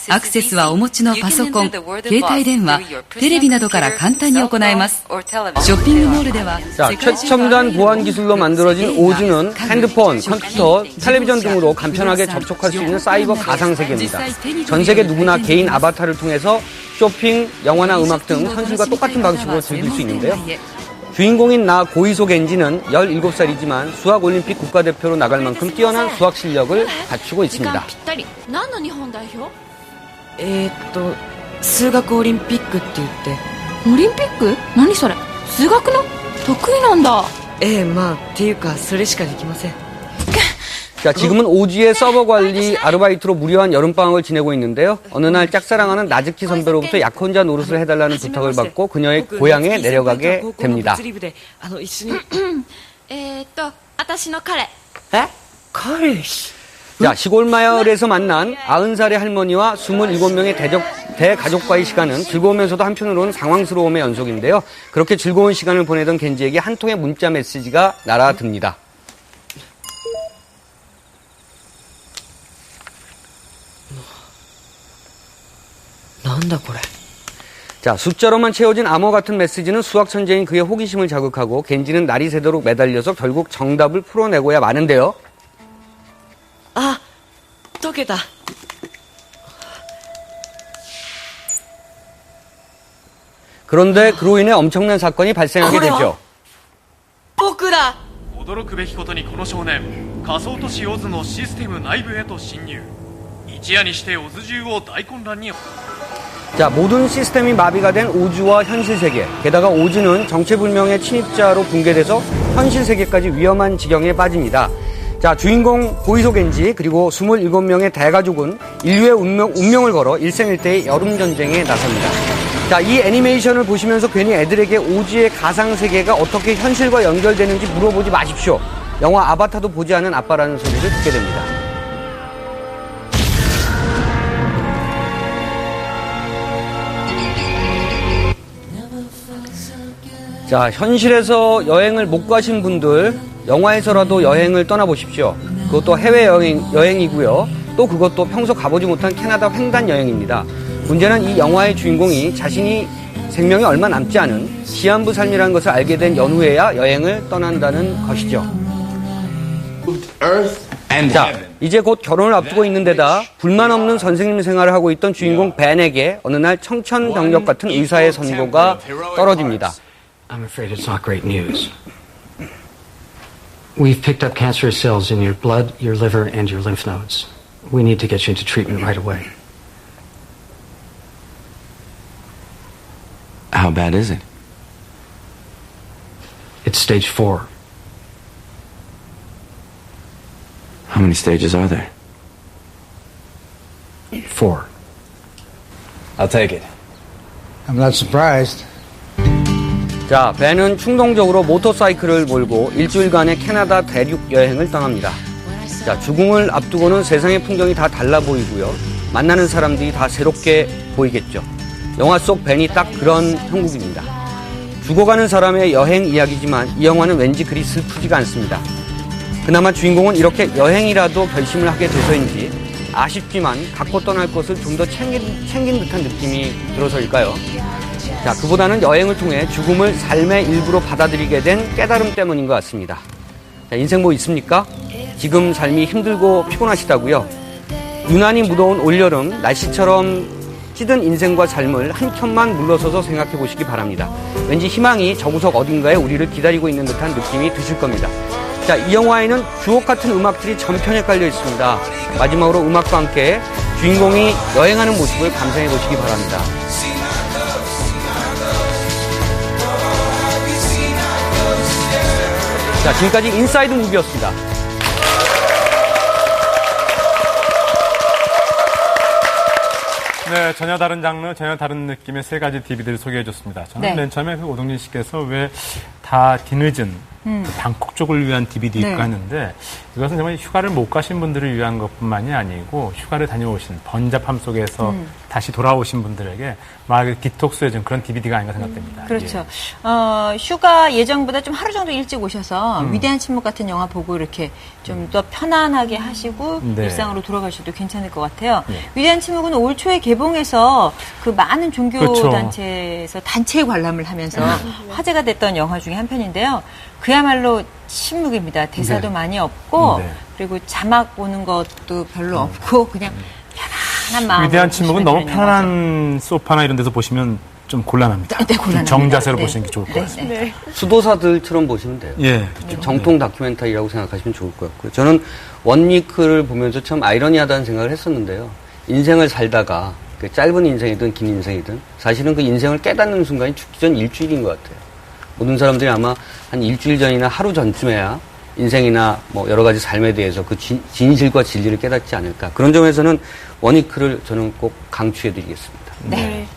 アクセスはお持ちのパソコン、携帯電話、テレビなどから簡単に行えます。ショッピングモールでは 자, 최첨단 보안 기술로 만들어진 오즈는 핸드폰, 컴퓨터, 텔레비전 등으로 간편하게 접촉할 수 있는 사이버 가상세계입니다. 전 세계 누구나 개인 아바타를 통해서 쇼핑, 영화나 음악 등 현실과 똑같은 방식으로 즐길 수 있는데요. 주인공인 나 고이소 겐지는 17살이지만 수학 올림픽 국가대표로 나갈 만큼 뛰어난 수학 실력을 갖추고 있습니다. 何の日本代表？数学オリンピックって言って。オリンピック？何それ？数学の？得意なんだ。まあっていうかそれしかできません。 자, 지금은 오지의 서버 관리 아르바이트로 무료한 여름방학을 지내고 있는데요. 어느 날 짝사랑하는 나즈키 선배로부터 약혼자 노릇을 해달라는 부탁을 받고 그녀의 고향에 내려가게 됩니다. 私の彼。 彼? 자, 시골 마을에서 만난 90살의 할머니와 27명의 대가족과의 시간은 즐거우면서도 한편으로는 상황스러움의 연속인데요. 그렇게 즐거운 시간을 보내던 겐지에게 한 통의 문자 메시지가 날아듭니다. 자, 숫자로만 채워진 암호 같은 메시지는 수학 천재인 그의 호기심을 자극하고 겐지는 날이 새도록 매달려서 결국 정답을 풀어내고야 마는데요. 아, 解けた. 그런데 그로 인해 엄청난 사건이 발생하게 되죠. 僕だ. 驚くべきことにこの少年、仮想都市オズのシステム内部へと侵入。一夜にしてオズ中を大混乱に。 자, 모든 시스템이 마비가 된 오즈와 현실 세계. 게다가 오즈는 정체불명의 침입자로 붕괴돼서 현실 세계까지 위험한 지경에 빠집니다. 자, 주인공 고이소 겐지 그리고 27명의 대가족은 인류의 운명을 걸어 일생일대의 여름전쟁에 나섭니다. 자, 이 애니메이션을 보시면서 괜히 애들에게 오즈의 가상세계가 어떻게 현실과 연결되는지 물어보지 마십시오. 영화 아바타도 보지 않은 아빠라는 소리를 듣게 됩니다. 자, 현실에서 여행을 못 가신 분들 영화에서라도 여행을 떠나보십시오. 그것도 해외여행이고요. 또 그것도 평소 가보지 못한 캐나다 횡단 여행입니다. 문제는 이 영화의 주인공이 자신이 생명이 얼마 남지 않은 시한부 삶이라는 것을 알게 된 연후에야 여행을 떠난다는 것이죠. 자, 이제 곧 결혼을 앞두고 있는 데다 불만 없는 선생님 생활을 하고 있던 주인공 벤에게 어느 날 청천벽력 같은 의사의 선고가 떨어집니다. I'm afraid it's not great news. We've picked up cancerous cells in your blood, your liver, and your lymph nodes. We need to get you into treatment right away. How bad is it? It's stage 4. How many stages are there? 4. I'll take it. I'm not surprised. 자, 벤은 충동적으로 모터사이클을 몰고 일주일간의 캐나다 대륙 여행을 떠납니다. 자, 죽음을 앞두고는 세상의 풍경이 다 달라 보이고요. 만나는 사람들이 다 새롭게 보이겠죠. 영화 속 벤이 딱 그런 형국입니다. 죽어가는 사람의 여행 이야기지만 이 영화는 왠지 그리 슬프지가 않습니다. 그나마 주인공은 이렇게 여행이라도 결심을 하게 돼서인지 아쉽지만 갖고 떠날 것을 좀 더 챙긴 듯한 느낌이 들어서일까요? 자, 그보다는 여행을 통해 죽음을 삶의 일부로 받아들이게 된 깨달음 때문인 것 같습니다. 자, 인생 뭐 있습니까? 지금 삶이 힘들고 피곤하시다고요? 유난히 무더운 올여름 날씨처럼 찌든 인생과 삶을 한켠만 물러서서 생각해 보시기 바랍니다. 왠지 희망이 저 구석 어딘가에 우리를 기다리고 있는 듯한 느낌이 드실 겁니다. 자, 이 영화에는 주옥 같은 음악들이 전편에 깔려 있습니다. 마지막으로 음악과 함께 주인공이 여행하는 모습을 감상해 보시기 바랍니다. 자, 지금까지 인사이드 무비였습니다. 네, 전혀 다른 장르, 전혀 다른 느낌의 세 가지 DVD를 소개해줬습니다. 저는 네. 맨 처음에 그 오동진 씨께서 왜 다 뒤늦은 그 방콕 쪽을 위한 DVD일까 네. 했는데 이것은 정말 휴가를 못 가신 분들을 위한 것뿐만이 아니고 휴가를 다녀오신 번잡함 속에서 다시 돌아오신 분들에게 막 디톡스해준 그런 DVD가 아닌가 생각됩니다. 그렇죠. 휴가 예정보다 좀 하루 정도 일찍 오셔서 위대한 침묵 같은 영화 보고 이렇게 좀 더 편안하게 하시고 네. 일상으로 돌아가셔도 괜찮을 것 같아요. 네. 위대한 침묵은 올 초에 개봉해서 그 많은 종교 그렇죠. 단체에서 단체 관람을 하면서 화제가 됐던 영화 중에 한 편인데요. 그야말로 침묵입니다. 대사도 네. 많이 없고 네. 그리고 자막 보는 것도 별로 없고 그냥 편안한 마음으로 위대한 침묵은 너무 보시면 되는 편안한 소파나 이런 데서 보시면 좀 곤란합니다. 네, 곤란합니다. 좀 정자세로 네. 보시는 게 좋을 것 같습니다. 네. 수도사들처럼 보시면 돼요. 예, 정통 다큐멘터리라고 생각하시면 좋을 것 같고요. 저는 원위크를 보면서 참 아이러니하다는 생각을 했었는데요. 인생을 살다가 짧은 인생이든 긴 인생이든 사실은 그 인생을 깨닫는 순간이 죽기 전 일주일인 것 같아요. 모든 사람들이 아마 한 일주일 전이나 하루 전쯤에야 인생이나 뭐 여러 가지 삶에 대해서 그 진실과 진리를 깨닫지 않을까. 그런 점에서는 원위크를 저는 꼭 강추해드리겠습니다. 네.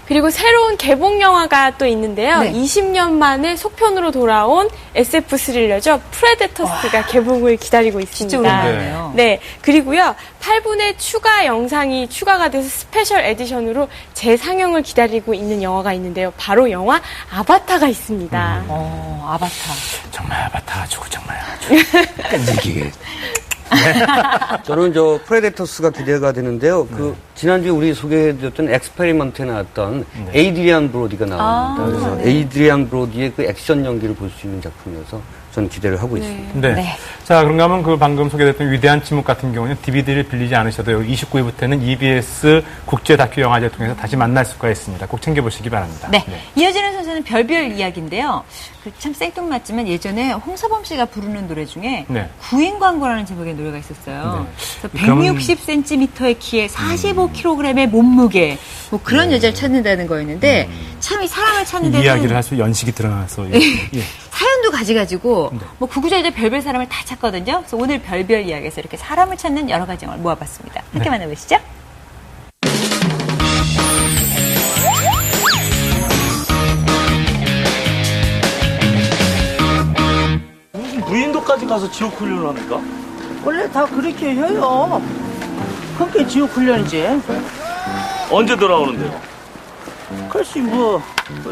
그리고 새로운 개봉 영화가 또 있는데요. 네. 20년 만에 속편으로 돌아온 SF 스릴러죠. 프레데터스가 개봉을 기다리고 있습니다. 진짜 오랜만이네요. 네. 그리고요. 8분의 추가 영상이 추가가 돼서 스페셜 에디션으로 재상영을 기다리고 있는 영화가 있는데요. 바로 영화 아바타가 있습니다. 아바타. 정말 아바타 주고 정말 아주 끈질기게. 저는 저 프레데터스가 기대가 되는데요. 그 지난주에 우리 소개해드렸던 엑스페리먼트에 나왔던 에이드리안 브로디가 나옵니다. 그래서 에이드리안 브로디의 그 액션 연기를 볼 수 있는 작품이어서 저는 기대를 하고 있습니다. 네. 네. 자, 그런가 하면 그 방금 소개됐던 위대한 침묵 같은 경우는 DVD를 빌리지 않으셔도 29일부터는 EBS 국제 다큐 영화제를 통해서 다시 만날 수가 있습니다. 꼭 챙겨보시기 바랍니다. 네. 이어지는 순서는 별별 이야기인데요. 참 생뚱맞지만 예전에 홍서범 씨가 부르는 노래 중에 네. 구인 광고라는 제목의 노래가 있었어요. 네. 그래서 160cm의 키에 45kg의 몸무게 뭐 그런 여자를 찾는다는 거였는데 참 이 사람을 찾는 데는 이야기를 할 수 연식이 드러나서 예. 사연도 가지고 뭐 구구절절 별별 사람을 다 찾거든요. 그래서 오늘 별별 이야기에서 이렇게 사람을 찾는 여러 가지 영화를 모아봤습니다. 함께 만나보시죠. 무슨 무인도까지 가서 지옥 훈련을 합니까? 원래 다 그렇게 해요. 그게 지옥 훈련이지. 언제 돌아오는데요? 글쎄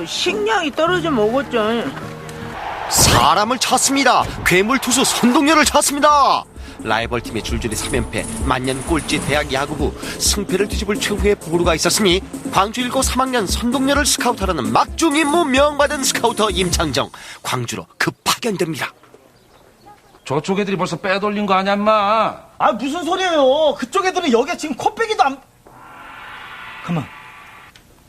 식량이 떨어지면 오겠죠. 사람을 찾습니다. 괴물투수 선동열을 찾습니다. 라이벌 팀의 줄줄이 3연패, 만년 꼴찌 대학 야구부, 승패를 뒤집을 최후의 보루가 있었으니 광주 1고 3학년 선동열을 스카우트하라는 막중 임무 명받은 스카우터 임창정, 광주로 급 파견됩니다. 저쪽 애들이 벌써 빼돌린 거 아니야, 인마? 아 무슨 소리예요? 그쪽 애들은 여기에 지금 코빼기도 안. 가만.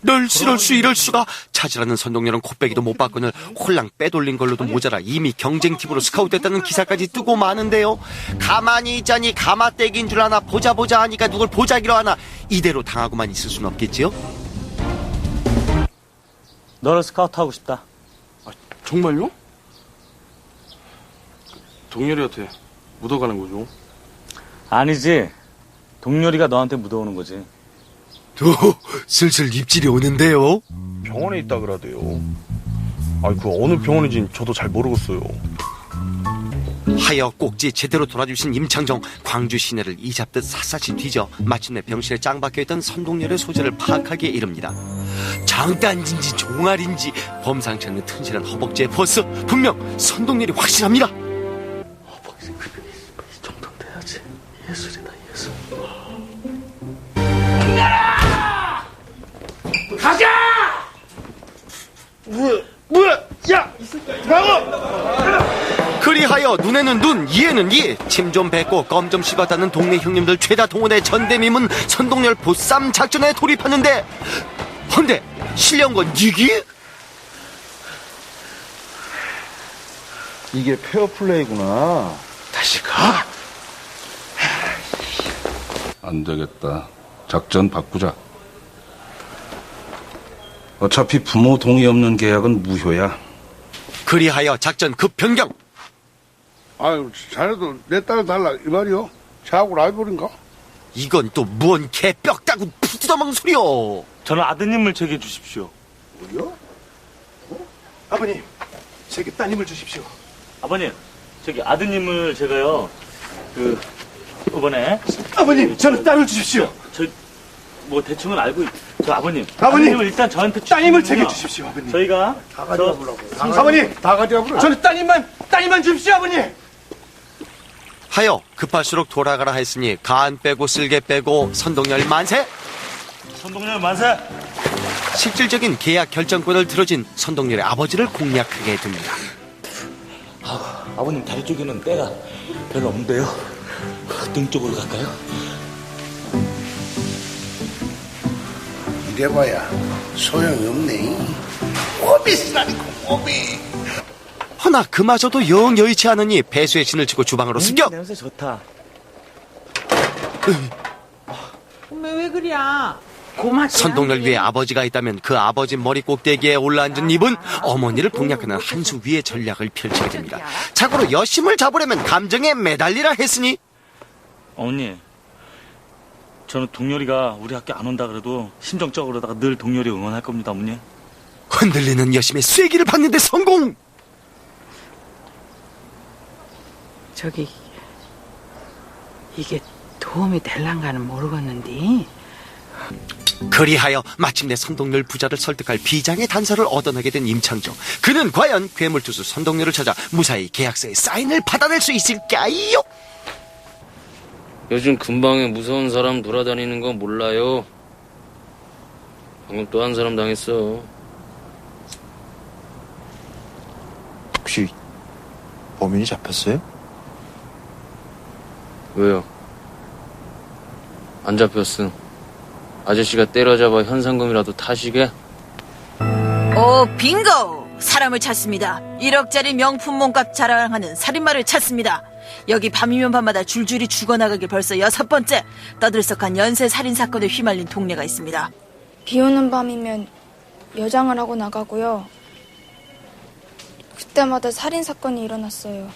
이럴 수가. 찾으라는 선동열은 코빼기도 못 받고는 홀랑 빼돌린 걸로도 모자라 이미 경쟁팀으로 스카우트했다는 기사까지 뜨고 마는데요. 가만히 있자니 가마떼기인 줄 아나 보자 하니까 누굴 보자기로 하나. 이대로 당하고만 있을 순 없겠지요? 너를 스카우트하고 싶다. 정말요? 동열이한테 묻어가는 거죠? 아니지. 동료리가 너한테 묻어오는 거지. 슬슬 입질이 오는데요. 병원에 있다 그러대요. 아니 그 어느 병원인지 저도 잘 모르겠어요. 하여 꼭지 제대로 돌아주신 임창정, 광주 시내를 이잡듯 샅샅이 뒤져 마침내 병실에 짱 박혀있던 선동열의 소재를 파악하기에 이릅니다. 장단지인지 종아리인지 범상치 않는 튼실한 허벅지의 버스, 분명 선동열이 확실합니다. 허벅지 이 정도는 돼야지. 예술이다 예술. 가자! 뭐야? 야! 나가! 그리하여 하여 눈에는 눈, 이에는 이. 침 좀 뱉고 껌 좀 씹었다는 동네 형님들 최다 동원의 전대미문 선동열 보쌈 작전에 돌입하는데, 헌데 실려온 건 이기? 이게 페어플레이구나. 다시 가. 안 되겠다. 작전 바꾸자. 어차피 부모 동의 없는 계약은 무효야. 그리하여 작전 급 변경. 아유, 자네도 내 딸 달라 이 말이요? 저하고 라이벌인가? 이건 또 뭔 개뼈 따고 푸드더망 소리요. 저는 아드님을 제게 주십시오. 뭐요? 아버님, 제게 따님을 주십시오. 아버님, 저기 아드님을 제가요, 이번에. 아버님, 저는 딸을 주십시오. 뭐 대충은 알고 아버님. 아버님을 일단 저한테 따님을 제게 주십시오, 아버님. 저희가 다 가져와보라고. 아버님, 다 가져와보라고. 저는 따님만 주십시오, 아버님. 하여 급할수록 돌아가라 했으니 간 빼고 쓸개 빼고 선동열 만세. 선동열 만세. 실질적인 계약 결정권을 들어진 선동열의 아버지를 공략하게 됩니다. 아버님 다리 쪽에는 때가 별로 없는데요. 등 쪽으로 갈까요? 이래봐야 소용이 없네. 오비스라니까, 오비. 허나 그마저도 영 여의치 않으니 배수의 신을 치고 주방으로 습격. 냄새 좋다. 왜 그래? 선동열 위에 아버지가 있다면 그 아버지 머리 꼭대기에 올라앉은 입은 어머니를 공략하는 한 수 위의 전략을 펼치게 됩니다. 자고로 여심을 잡으려면 감정에 매달리라 했으니. 어머니, 저는 동열이가 우리 학교 안 온다 그래도 심정적으로다가 늘 동열이 응원할 겁니다, 어머니. 흔들리는 여심의 쐐기를 받는데 성공. 저기 이게 도움이 될란가는 모르겠는데. 그리하여 마침내 선동열 부자를 설득할 비장의 단서를 얻어내게 된 임창정. 그는 과연 괴물투수 선동열을 찾아 무사히 계약서에 사인을 받아낼 수 있을까요? 요즘 근방에 무서운 사람 돌아다니는 거 몰라요? 방금 또 한 사람 당했어. 혹시 범인이 잡혔어요? 왜요? 안 잡혔음. 아저씨가 때려잡아 현상금이라도 타시게? 오, 빙고! 사람을 찾습니다. 1억짜리 명품 몸값 자랑하는 살인마를 찾습니다. 여기 밤이면 밤마다 줄줄이 죽어나가길 벌써 6번째 떠들썩한 연쇄 살인사건에 휘말린 동네가 있습니다. 비 오는 밤이면 여장을 하고 나가고요. 그때마다 살인사건이 일어났어요.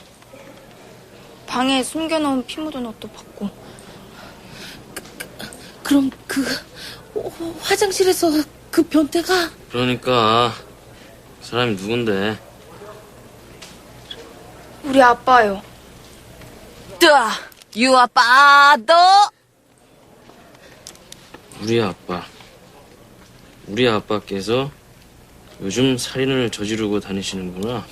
방에 숨겨놓은 피 묻은 옷도 봤고. 그럼 화장실에서 그 변태가? 그러니까 그 사람이 누군데? 우리 아빠요. 뜨아! 유 아빠도! 우리 아빠께서 요즘 살인을 저지르고 다니시는구나.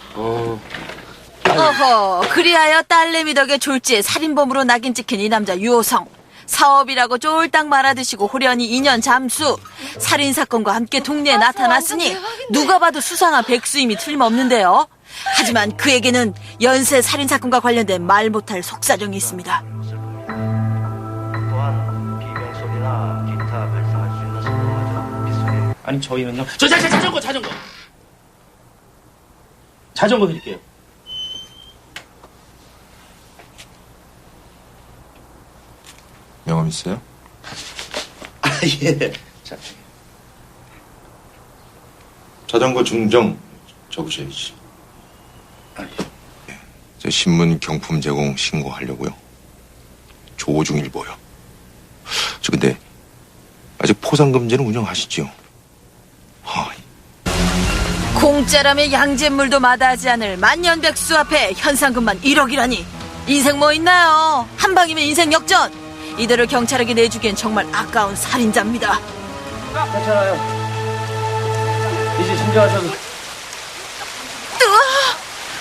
어허, 그리하여 딸내미 덕에 졸지에 살인범으로 낙인 찍힌 이 남자 유호성. 사업이라고 쫄딱 말아드시고 호련히 2년 잠수. 살인사건과 함께 동네에 나타났으니 누가 봐도 수상한 백수임이 틀림없는데요. 하지만 그에게는 연쇄 살인사건과 관련된 말 못할 속사정이 있습니다. 아니 저희는요. 자전거 드릴게요. 명함 있어요? 예. 자전거 증정 적으셔야지. 저 신문 경품 제공 신고하려고요. 조중일보요. 저 근데 아직 포상금지는 운영하시지요? 공짜라며 양잿물도 마다하지 않을 만년백수 앞에 현상금만 1억이라니. 인생 뭐 있나요? 한 방이면 인생 역전. 이들을 경찰에게 내주기엔 정말 아까운 살인자입니다. 괜찮아요. 이제 진정하셔도.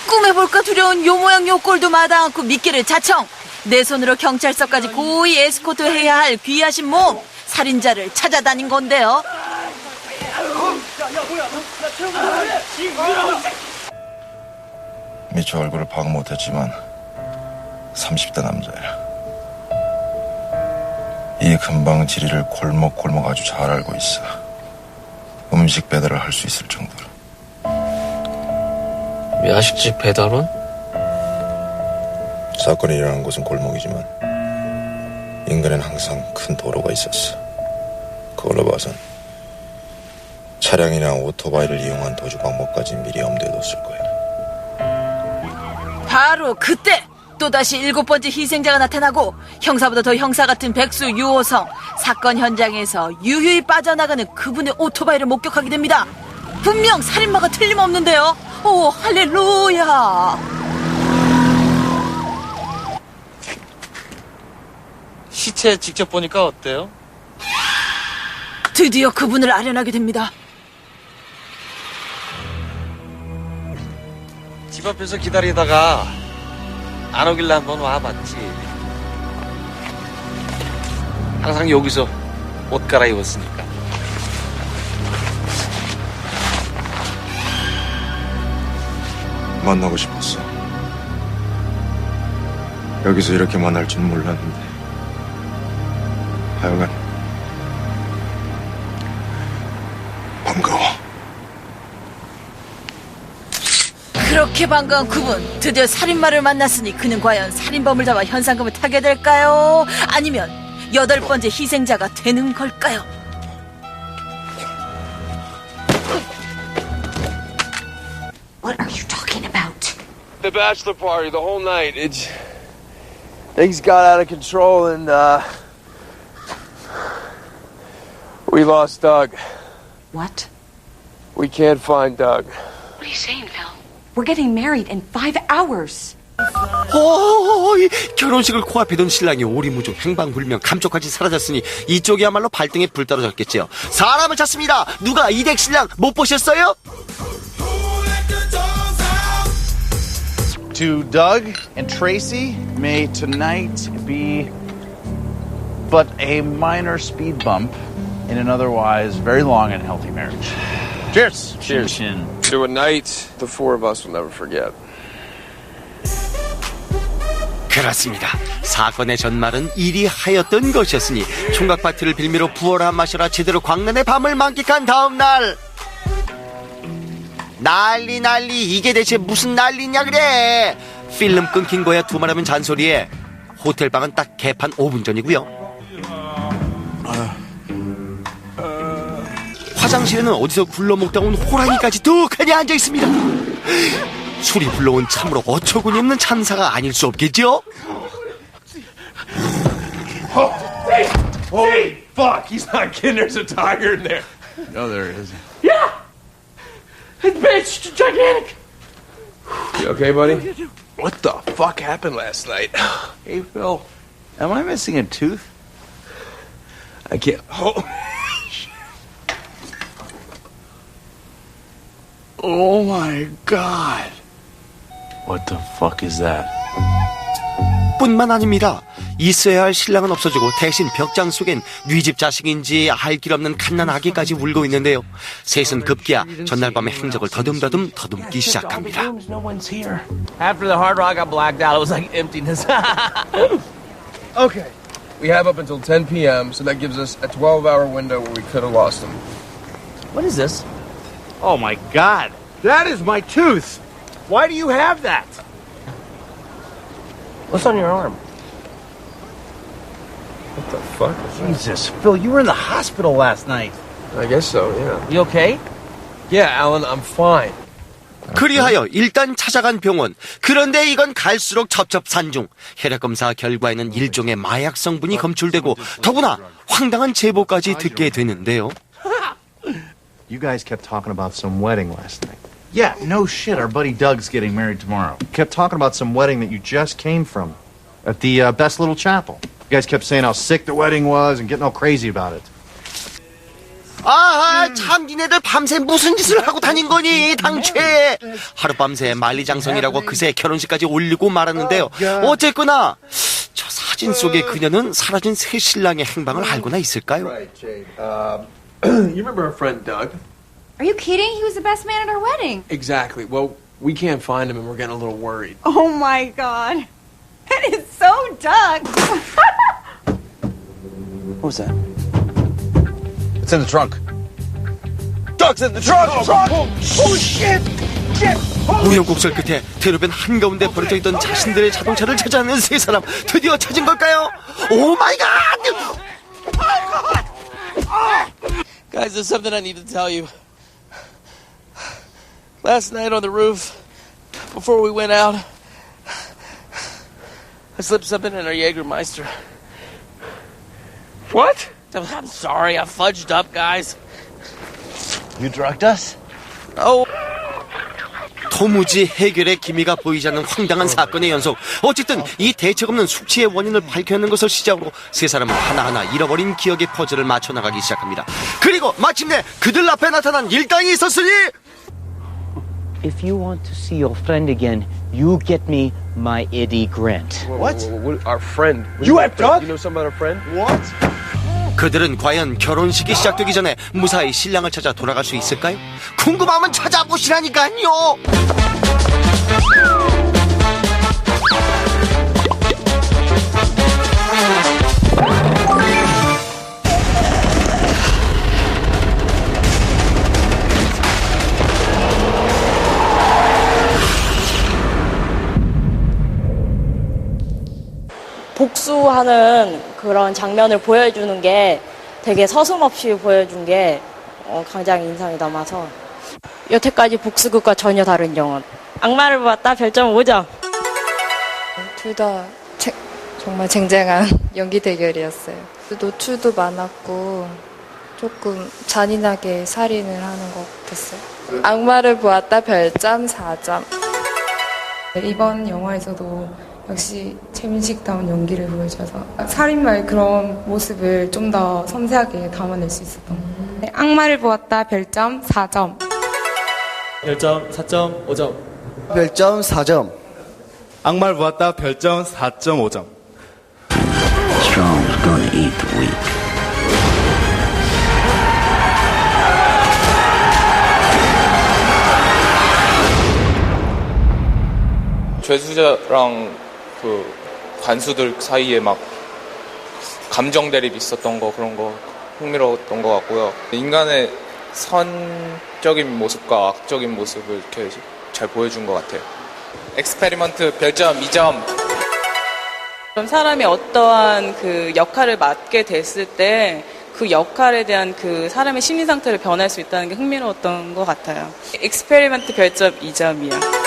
꿈에 볼까 두려운 요 모양 요 꼴도 마다 않고 미끼를 자청. 내 손으로 경찰서까지 고이 에스코트 해야 할 귀하신 몸. 살인자를 찾아다닌 건데요. 미처 얼굴을 파악 못했지만 30대 남자야. 이 근방 지리를 골목골목 아주 잘 알고 있어. 음식 배달을 할 수 있을 정도로. 야식집 배달원? 사건이 일어난 곳은 골목이지만 인근엔 항상 큰 도로가 있었어. 그걸로 봐선 차량이나 오토바이를 이용한 도주 방법까지 미리 염두에 뒀을 거야. 바로 그때 또다시 7번째 희생자가 나타나고 형사보다 더 형사 같은 백수 유호성. 사건 현장에서 유유히 빠져나가는 그분의 오토바이를 목격하게 됩니다. 분명 살인마가 틀림없는데요. 오, 할렐루야. 시체 직접 보니까 어때요? 드디어 그분을 알아내게 됩니다. 집 앞에서 기다리다가 안 오길래 한번 와봤지. 항상 여기서 옷 갈아입었으니까. 만나고 싶었어. 여기서 이렇게 만날 줄 몰랐는데. 하여간 반가워. 그렇게 반가운 그분, 드디어 살인마를 만났으니 그는 과연 살인범을 잡아 현상금을 타게 될까요? 아니면 8번째 희생자가 되는 걸까요? What are you talking about? The bachelor party, the whole night. Things got out of control and, we lost Doug. What? We can't find Doug. What are you saying, Phil? We're getting married in 5 hours. 결혼식을 코앞에 둔 신랑이 오리무중 행방불명 감쪽같이 사라졌으니 이쪽이야말로 발등에 불 떨어졌겠지요. 사람을 찾습니다. 누가 이댁 신랑 못 보셨어요? To Doug and Tracy, may tonight be but a minor speed bump in an otherwise very long and healthy marriage. Cheers. Cheers. To a night the four of us will never forget. 그렇습니다. 사건의 전말은 일이 하였던 것이었으니 총각 파티를 빌미로 부어라 마셔라 제대로 광란의 밤을 만끽한 다음 날 난리 이게 대체 무슨 난리냐 그래. 필름 끊긴 거야 두말하면 잔소리에. 호텔 방은 딱 개판 5분 전이고요. 화장실에는 어디서 굴러먹다 온 호랑이까지 뚝하니 앉아있습니다. 술이 불러온 참으로 어처구니 없는 참사가 아닐 수 없겠죠? Holy fuck, he's not kidding, there's a tiger in there. No, there isn't. Yeah! It's bitch, gigantic! You okay, buddy? What the fuck happened last night? Hey, Phil, am I missing a tooth? I can't. Oh my god. What the fuck is that? 뿐만 아닙니다. 있어야 할 신랑은 없어지고 대신 벽장 속엔 뉘집 자식인지 알 길 없는 갓난 아기까지 울고 있는데요. 셋은 급기야 전날 밤의 행적을 더듬기 시작합니다. After the Hard Rock got blacked out, it was like emptiness. Okay. We have up until 10 p.m., so that gives us a 12-hour window where we could have lost him. What is this? Oh my god. That is my tooth. Why do you have that? What's on your arm? What the fuck is that? Jesus, Phil, you were in the hospital last night. I guess so, yeah. You okay? Yeah, Alan, I'm fine. 그리하여 일단 찾아간 병원. 그런데 이건 갈수록 첩첩산중. 혈액검사 결과에는 일종의 마약 성분이 검출되고 더구나 황당한 제보까지 듣게 되는데요. You guys kept talking about some wedding last night. Yeah, no shit. Our buddy Doug's getting married tomorrow. You kept talking about some wedding that you just came from at the Best Little Chapel. You guys kept saying how sick the wedding was and getting all crazy about it. 아하, 참 니네들 밤새 무슨 짓을 하고 다닌 거니 당최. 하룻밤새 만리장성이라고 그새 결혼식까지 올리고 말았는데요. 어쨌거나 저 사진 속의 그녀는 사라진 새 신랑의 행방을 알고나 있을까요? You remember our friend Doug? Are you kidding? He was the best man at our wedding. Exactly. Well, We can't find him and we're getting a little worried. Oh my God. That is so Doug. What was that? It's in the trunk. Duck's in the trunk! Oh, shit! Shit! 우여곡절 끝에 대로변 한가운데 버려져 있던 자신들의 자동차를 찾아내는 세 사람 드디어 찾은 걸까요? 오 마이 갓! Guys, there's something I need to tell you. Last night on the roof, before we went out, I slipped something in our Jägermeister. What? I'm sorry, I fudged up, guys. You drugged us? Oh. 도무지 해결의 기미가 보이지 않는 황당한 사건의 연속. 어쨌든 이 대책 없는 숙취의 원인을 밝혀내는 것을 시작으로 세 사람은 하나하나 잃어버린 기억의 퍼즐을 맞춰 나가기 시작합니다. 그리고 마침내 그들 앞에 나타난 일당이 있었으니 If you want to see your friend again, you get me my Eddie Grant. What? Our friend. You have Doug? You know something about our friend? What? 그들은 과연 결혼식이 시작되기 전에 무사히 신랑을 찾아 돌아갈 수 있을까요? 궁금하면 찾아보시라니까요. 복수하는 그런 장면을 보여주는 게 되게 서슴없이 보여준 게 가장 인상이 남아서 여태까지 복수극과 전혀 다른 영화. 악마를 보았다 별점 5점. 둘 다 정말 쟁쟁한 연기 대결이었어요. 노출도 많았고 조금 잔인하게 살인을 하는 것 같았어요. 악마를 보았다 별점 4점. 이번 영화에서도 역시 최민식다운 연기를 보여줘서 살인마의 그런 모습을 좀 더 섬세하게 담아낼 수 있었던 것 같아요. 악마를 보았다 별점 4점. 별점 4.5점. 별점 4점. 악마를 보았다 별점 4.5점. Strong's gonna eat the weak. 죄수자랑 그 관수들 사이에 막 감정 대립 있었던 거 그런 거 흥미로웠던 것 같고요. 인간의 선적인 모습과 악적인 모습을 이렇게 잘 보여준 것 같아요. 엑스페리먼트 별점 2점. 그럼 사람이 어떠한 그 역할을 맡게 됐을 때 그 역할에 대한 그 사람의 심리 상태를 변할 수 있다는 게 흥미로웠던 것 같아요. 엑스페리먼트 별점 2점이요.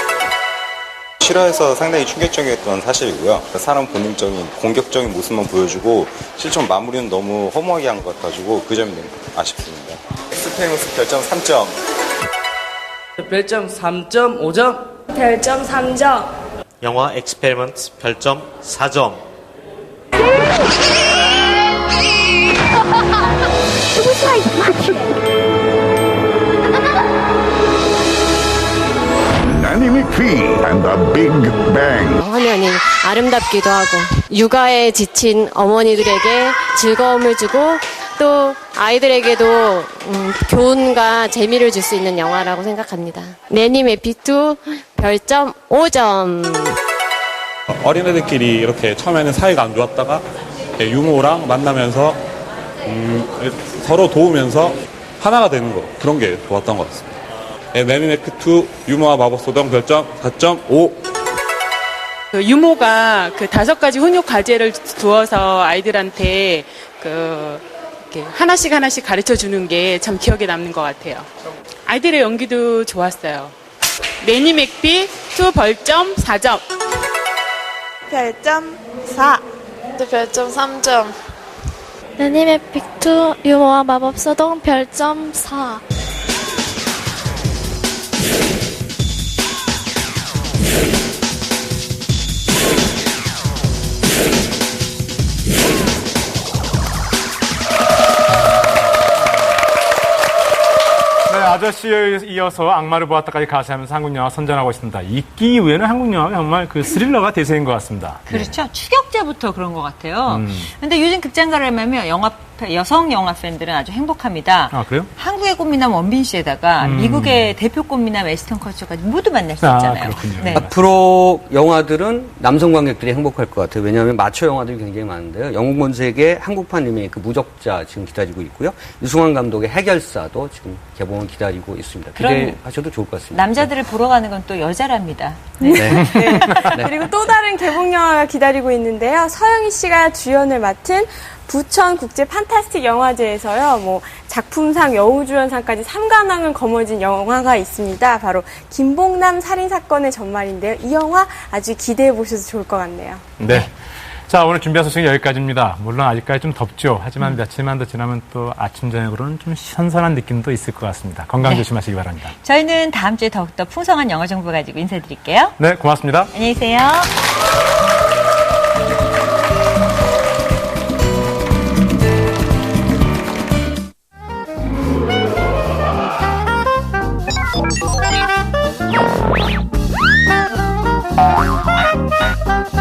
실화에서 상당히 충격적이었던 사실이고요. 사람 본능적인 공격적인 모습만 보여주고 실전 마무리는 너무 허무하게 한 것 같아가지고 그 점이 아쉽습니다. 엑스페리먼트 별점 3점. 별점 3.5점. 별점 3점. 영화 엑스페리먼트 별점 4점. It was like magic. Nanny McPhee and the Big Bang. 화면이 아름답기도 하고 육아에 지친 어머니들에게 즐거움을 주고 또 아이들에게도 교훈과 재미를 줄 수 있는 영화라고 생각합니다. 내니 매피2 별점 5점. 어린애들끼리 이렇게 처음에는 사이가 안 좋았다가 유모랑 만나면서 서로 도우면서 하나가 되는 거 그런 게 좋았던 것 같습니다. 내니매피2 유모와 마법소동 별점 4.5. 그 유모가 그 5가지 훈육 과제를 두어서 아이들한테 이렇게 하나씩 가르쳐 주는 게 참 기억에 남는 것 같아요. 아이들의 연기도 좋았어요. 내니 맥피2 별점 4점. 별점 4. 별점 3점. 내님의 픽2 유모와 마법소동 별점 4. 아저씨에 이어서 악마를 보았다까지 가세하면서 한국 영화 선전하고 있습니다. 이끼 이후에는 한국 영화가 정말 그 스릴러가 대세인 것 같습니다. 그렇죠. 추격자부터 그런 것 같아요. 근데 요즘 극장 가려면 영화 여성 영화 팬들은 아주 행복합니다. 아, 그래요? 한국의 꽃미남 원빈 씨에다가 미국의 대표 꽃미남 에스턴 커처까지 모두 만날 수 있잖아요. 네. 앞으로 영화들은 남성 관객들이 행복할 것 같아요. 왜냐하면 마초 영화들이 굉장히 많은데요. 영국 본색의 한국판 리메이크 무적자 지금 기다리고 있고요. 유승환 감독의 해결사도 지금 개봉을 기다리고 있습니다. 기대하셔도 좋을 것 같습니다. 남자들을 보러 가는 건 또 여자랍니다. 네. 네. 그리고 또 다른 개봉 영화가 기다리고 있는데요. 서영희 씨가 주연을 맡은 부천 국제 판타스틱 영화제에서요, 작품상 여우주연상까지 3관왕을 거머쥔 영화가 있습니다. 바로 김봉남 살인사건의 전말인데요. 이 영화 아주 기대해 보셔도 좋을 것 같네요. 네. 자, 오늘 준비한 소식은 여기까지입니다. 물론 아직까지 좀 덥죠. 하지만 며칠만 더 지나면 또 아침, 저녁으로는 좀 선선한 느낌도 있을 것 같습니다. 건강 조심하시기 바랍니다. 저희는 다음 주에 더욱더 풍성한 영화 정보 가지고 인사드릴게요. 네, 고맙습니다. 안녕히 계세요. Thank you.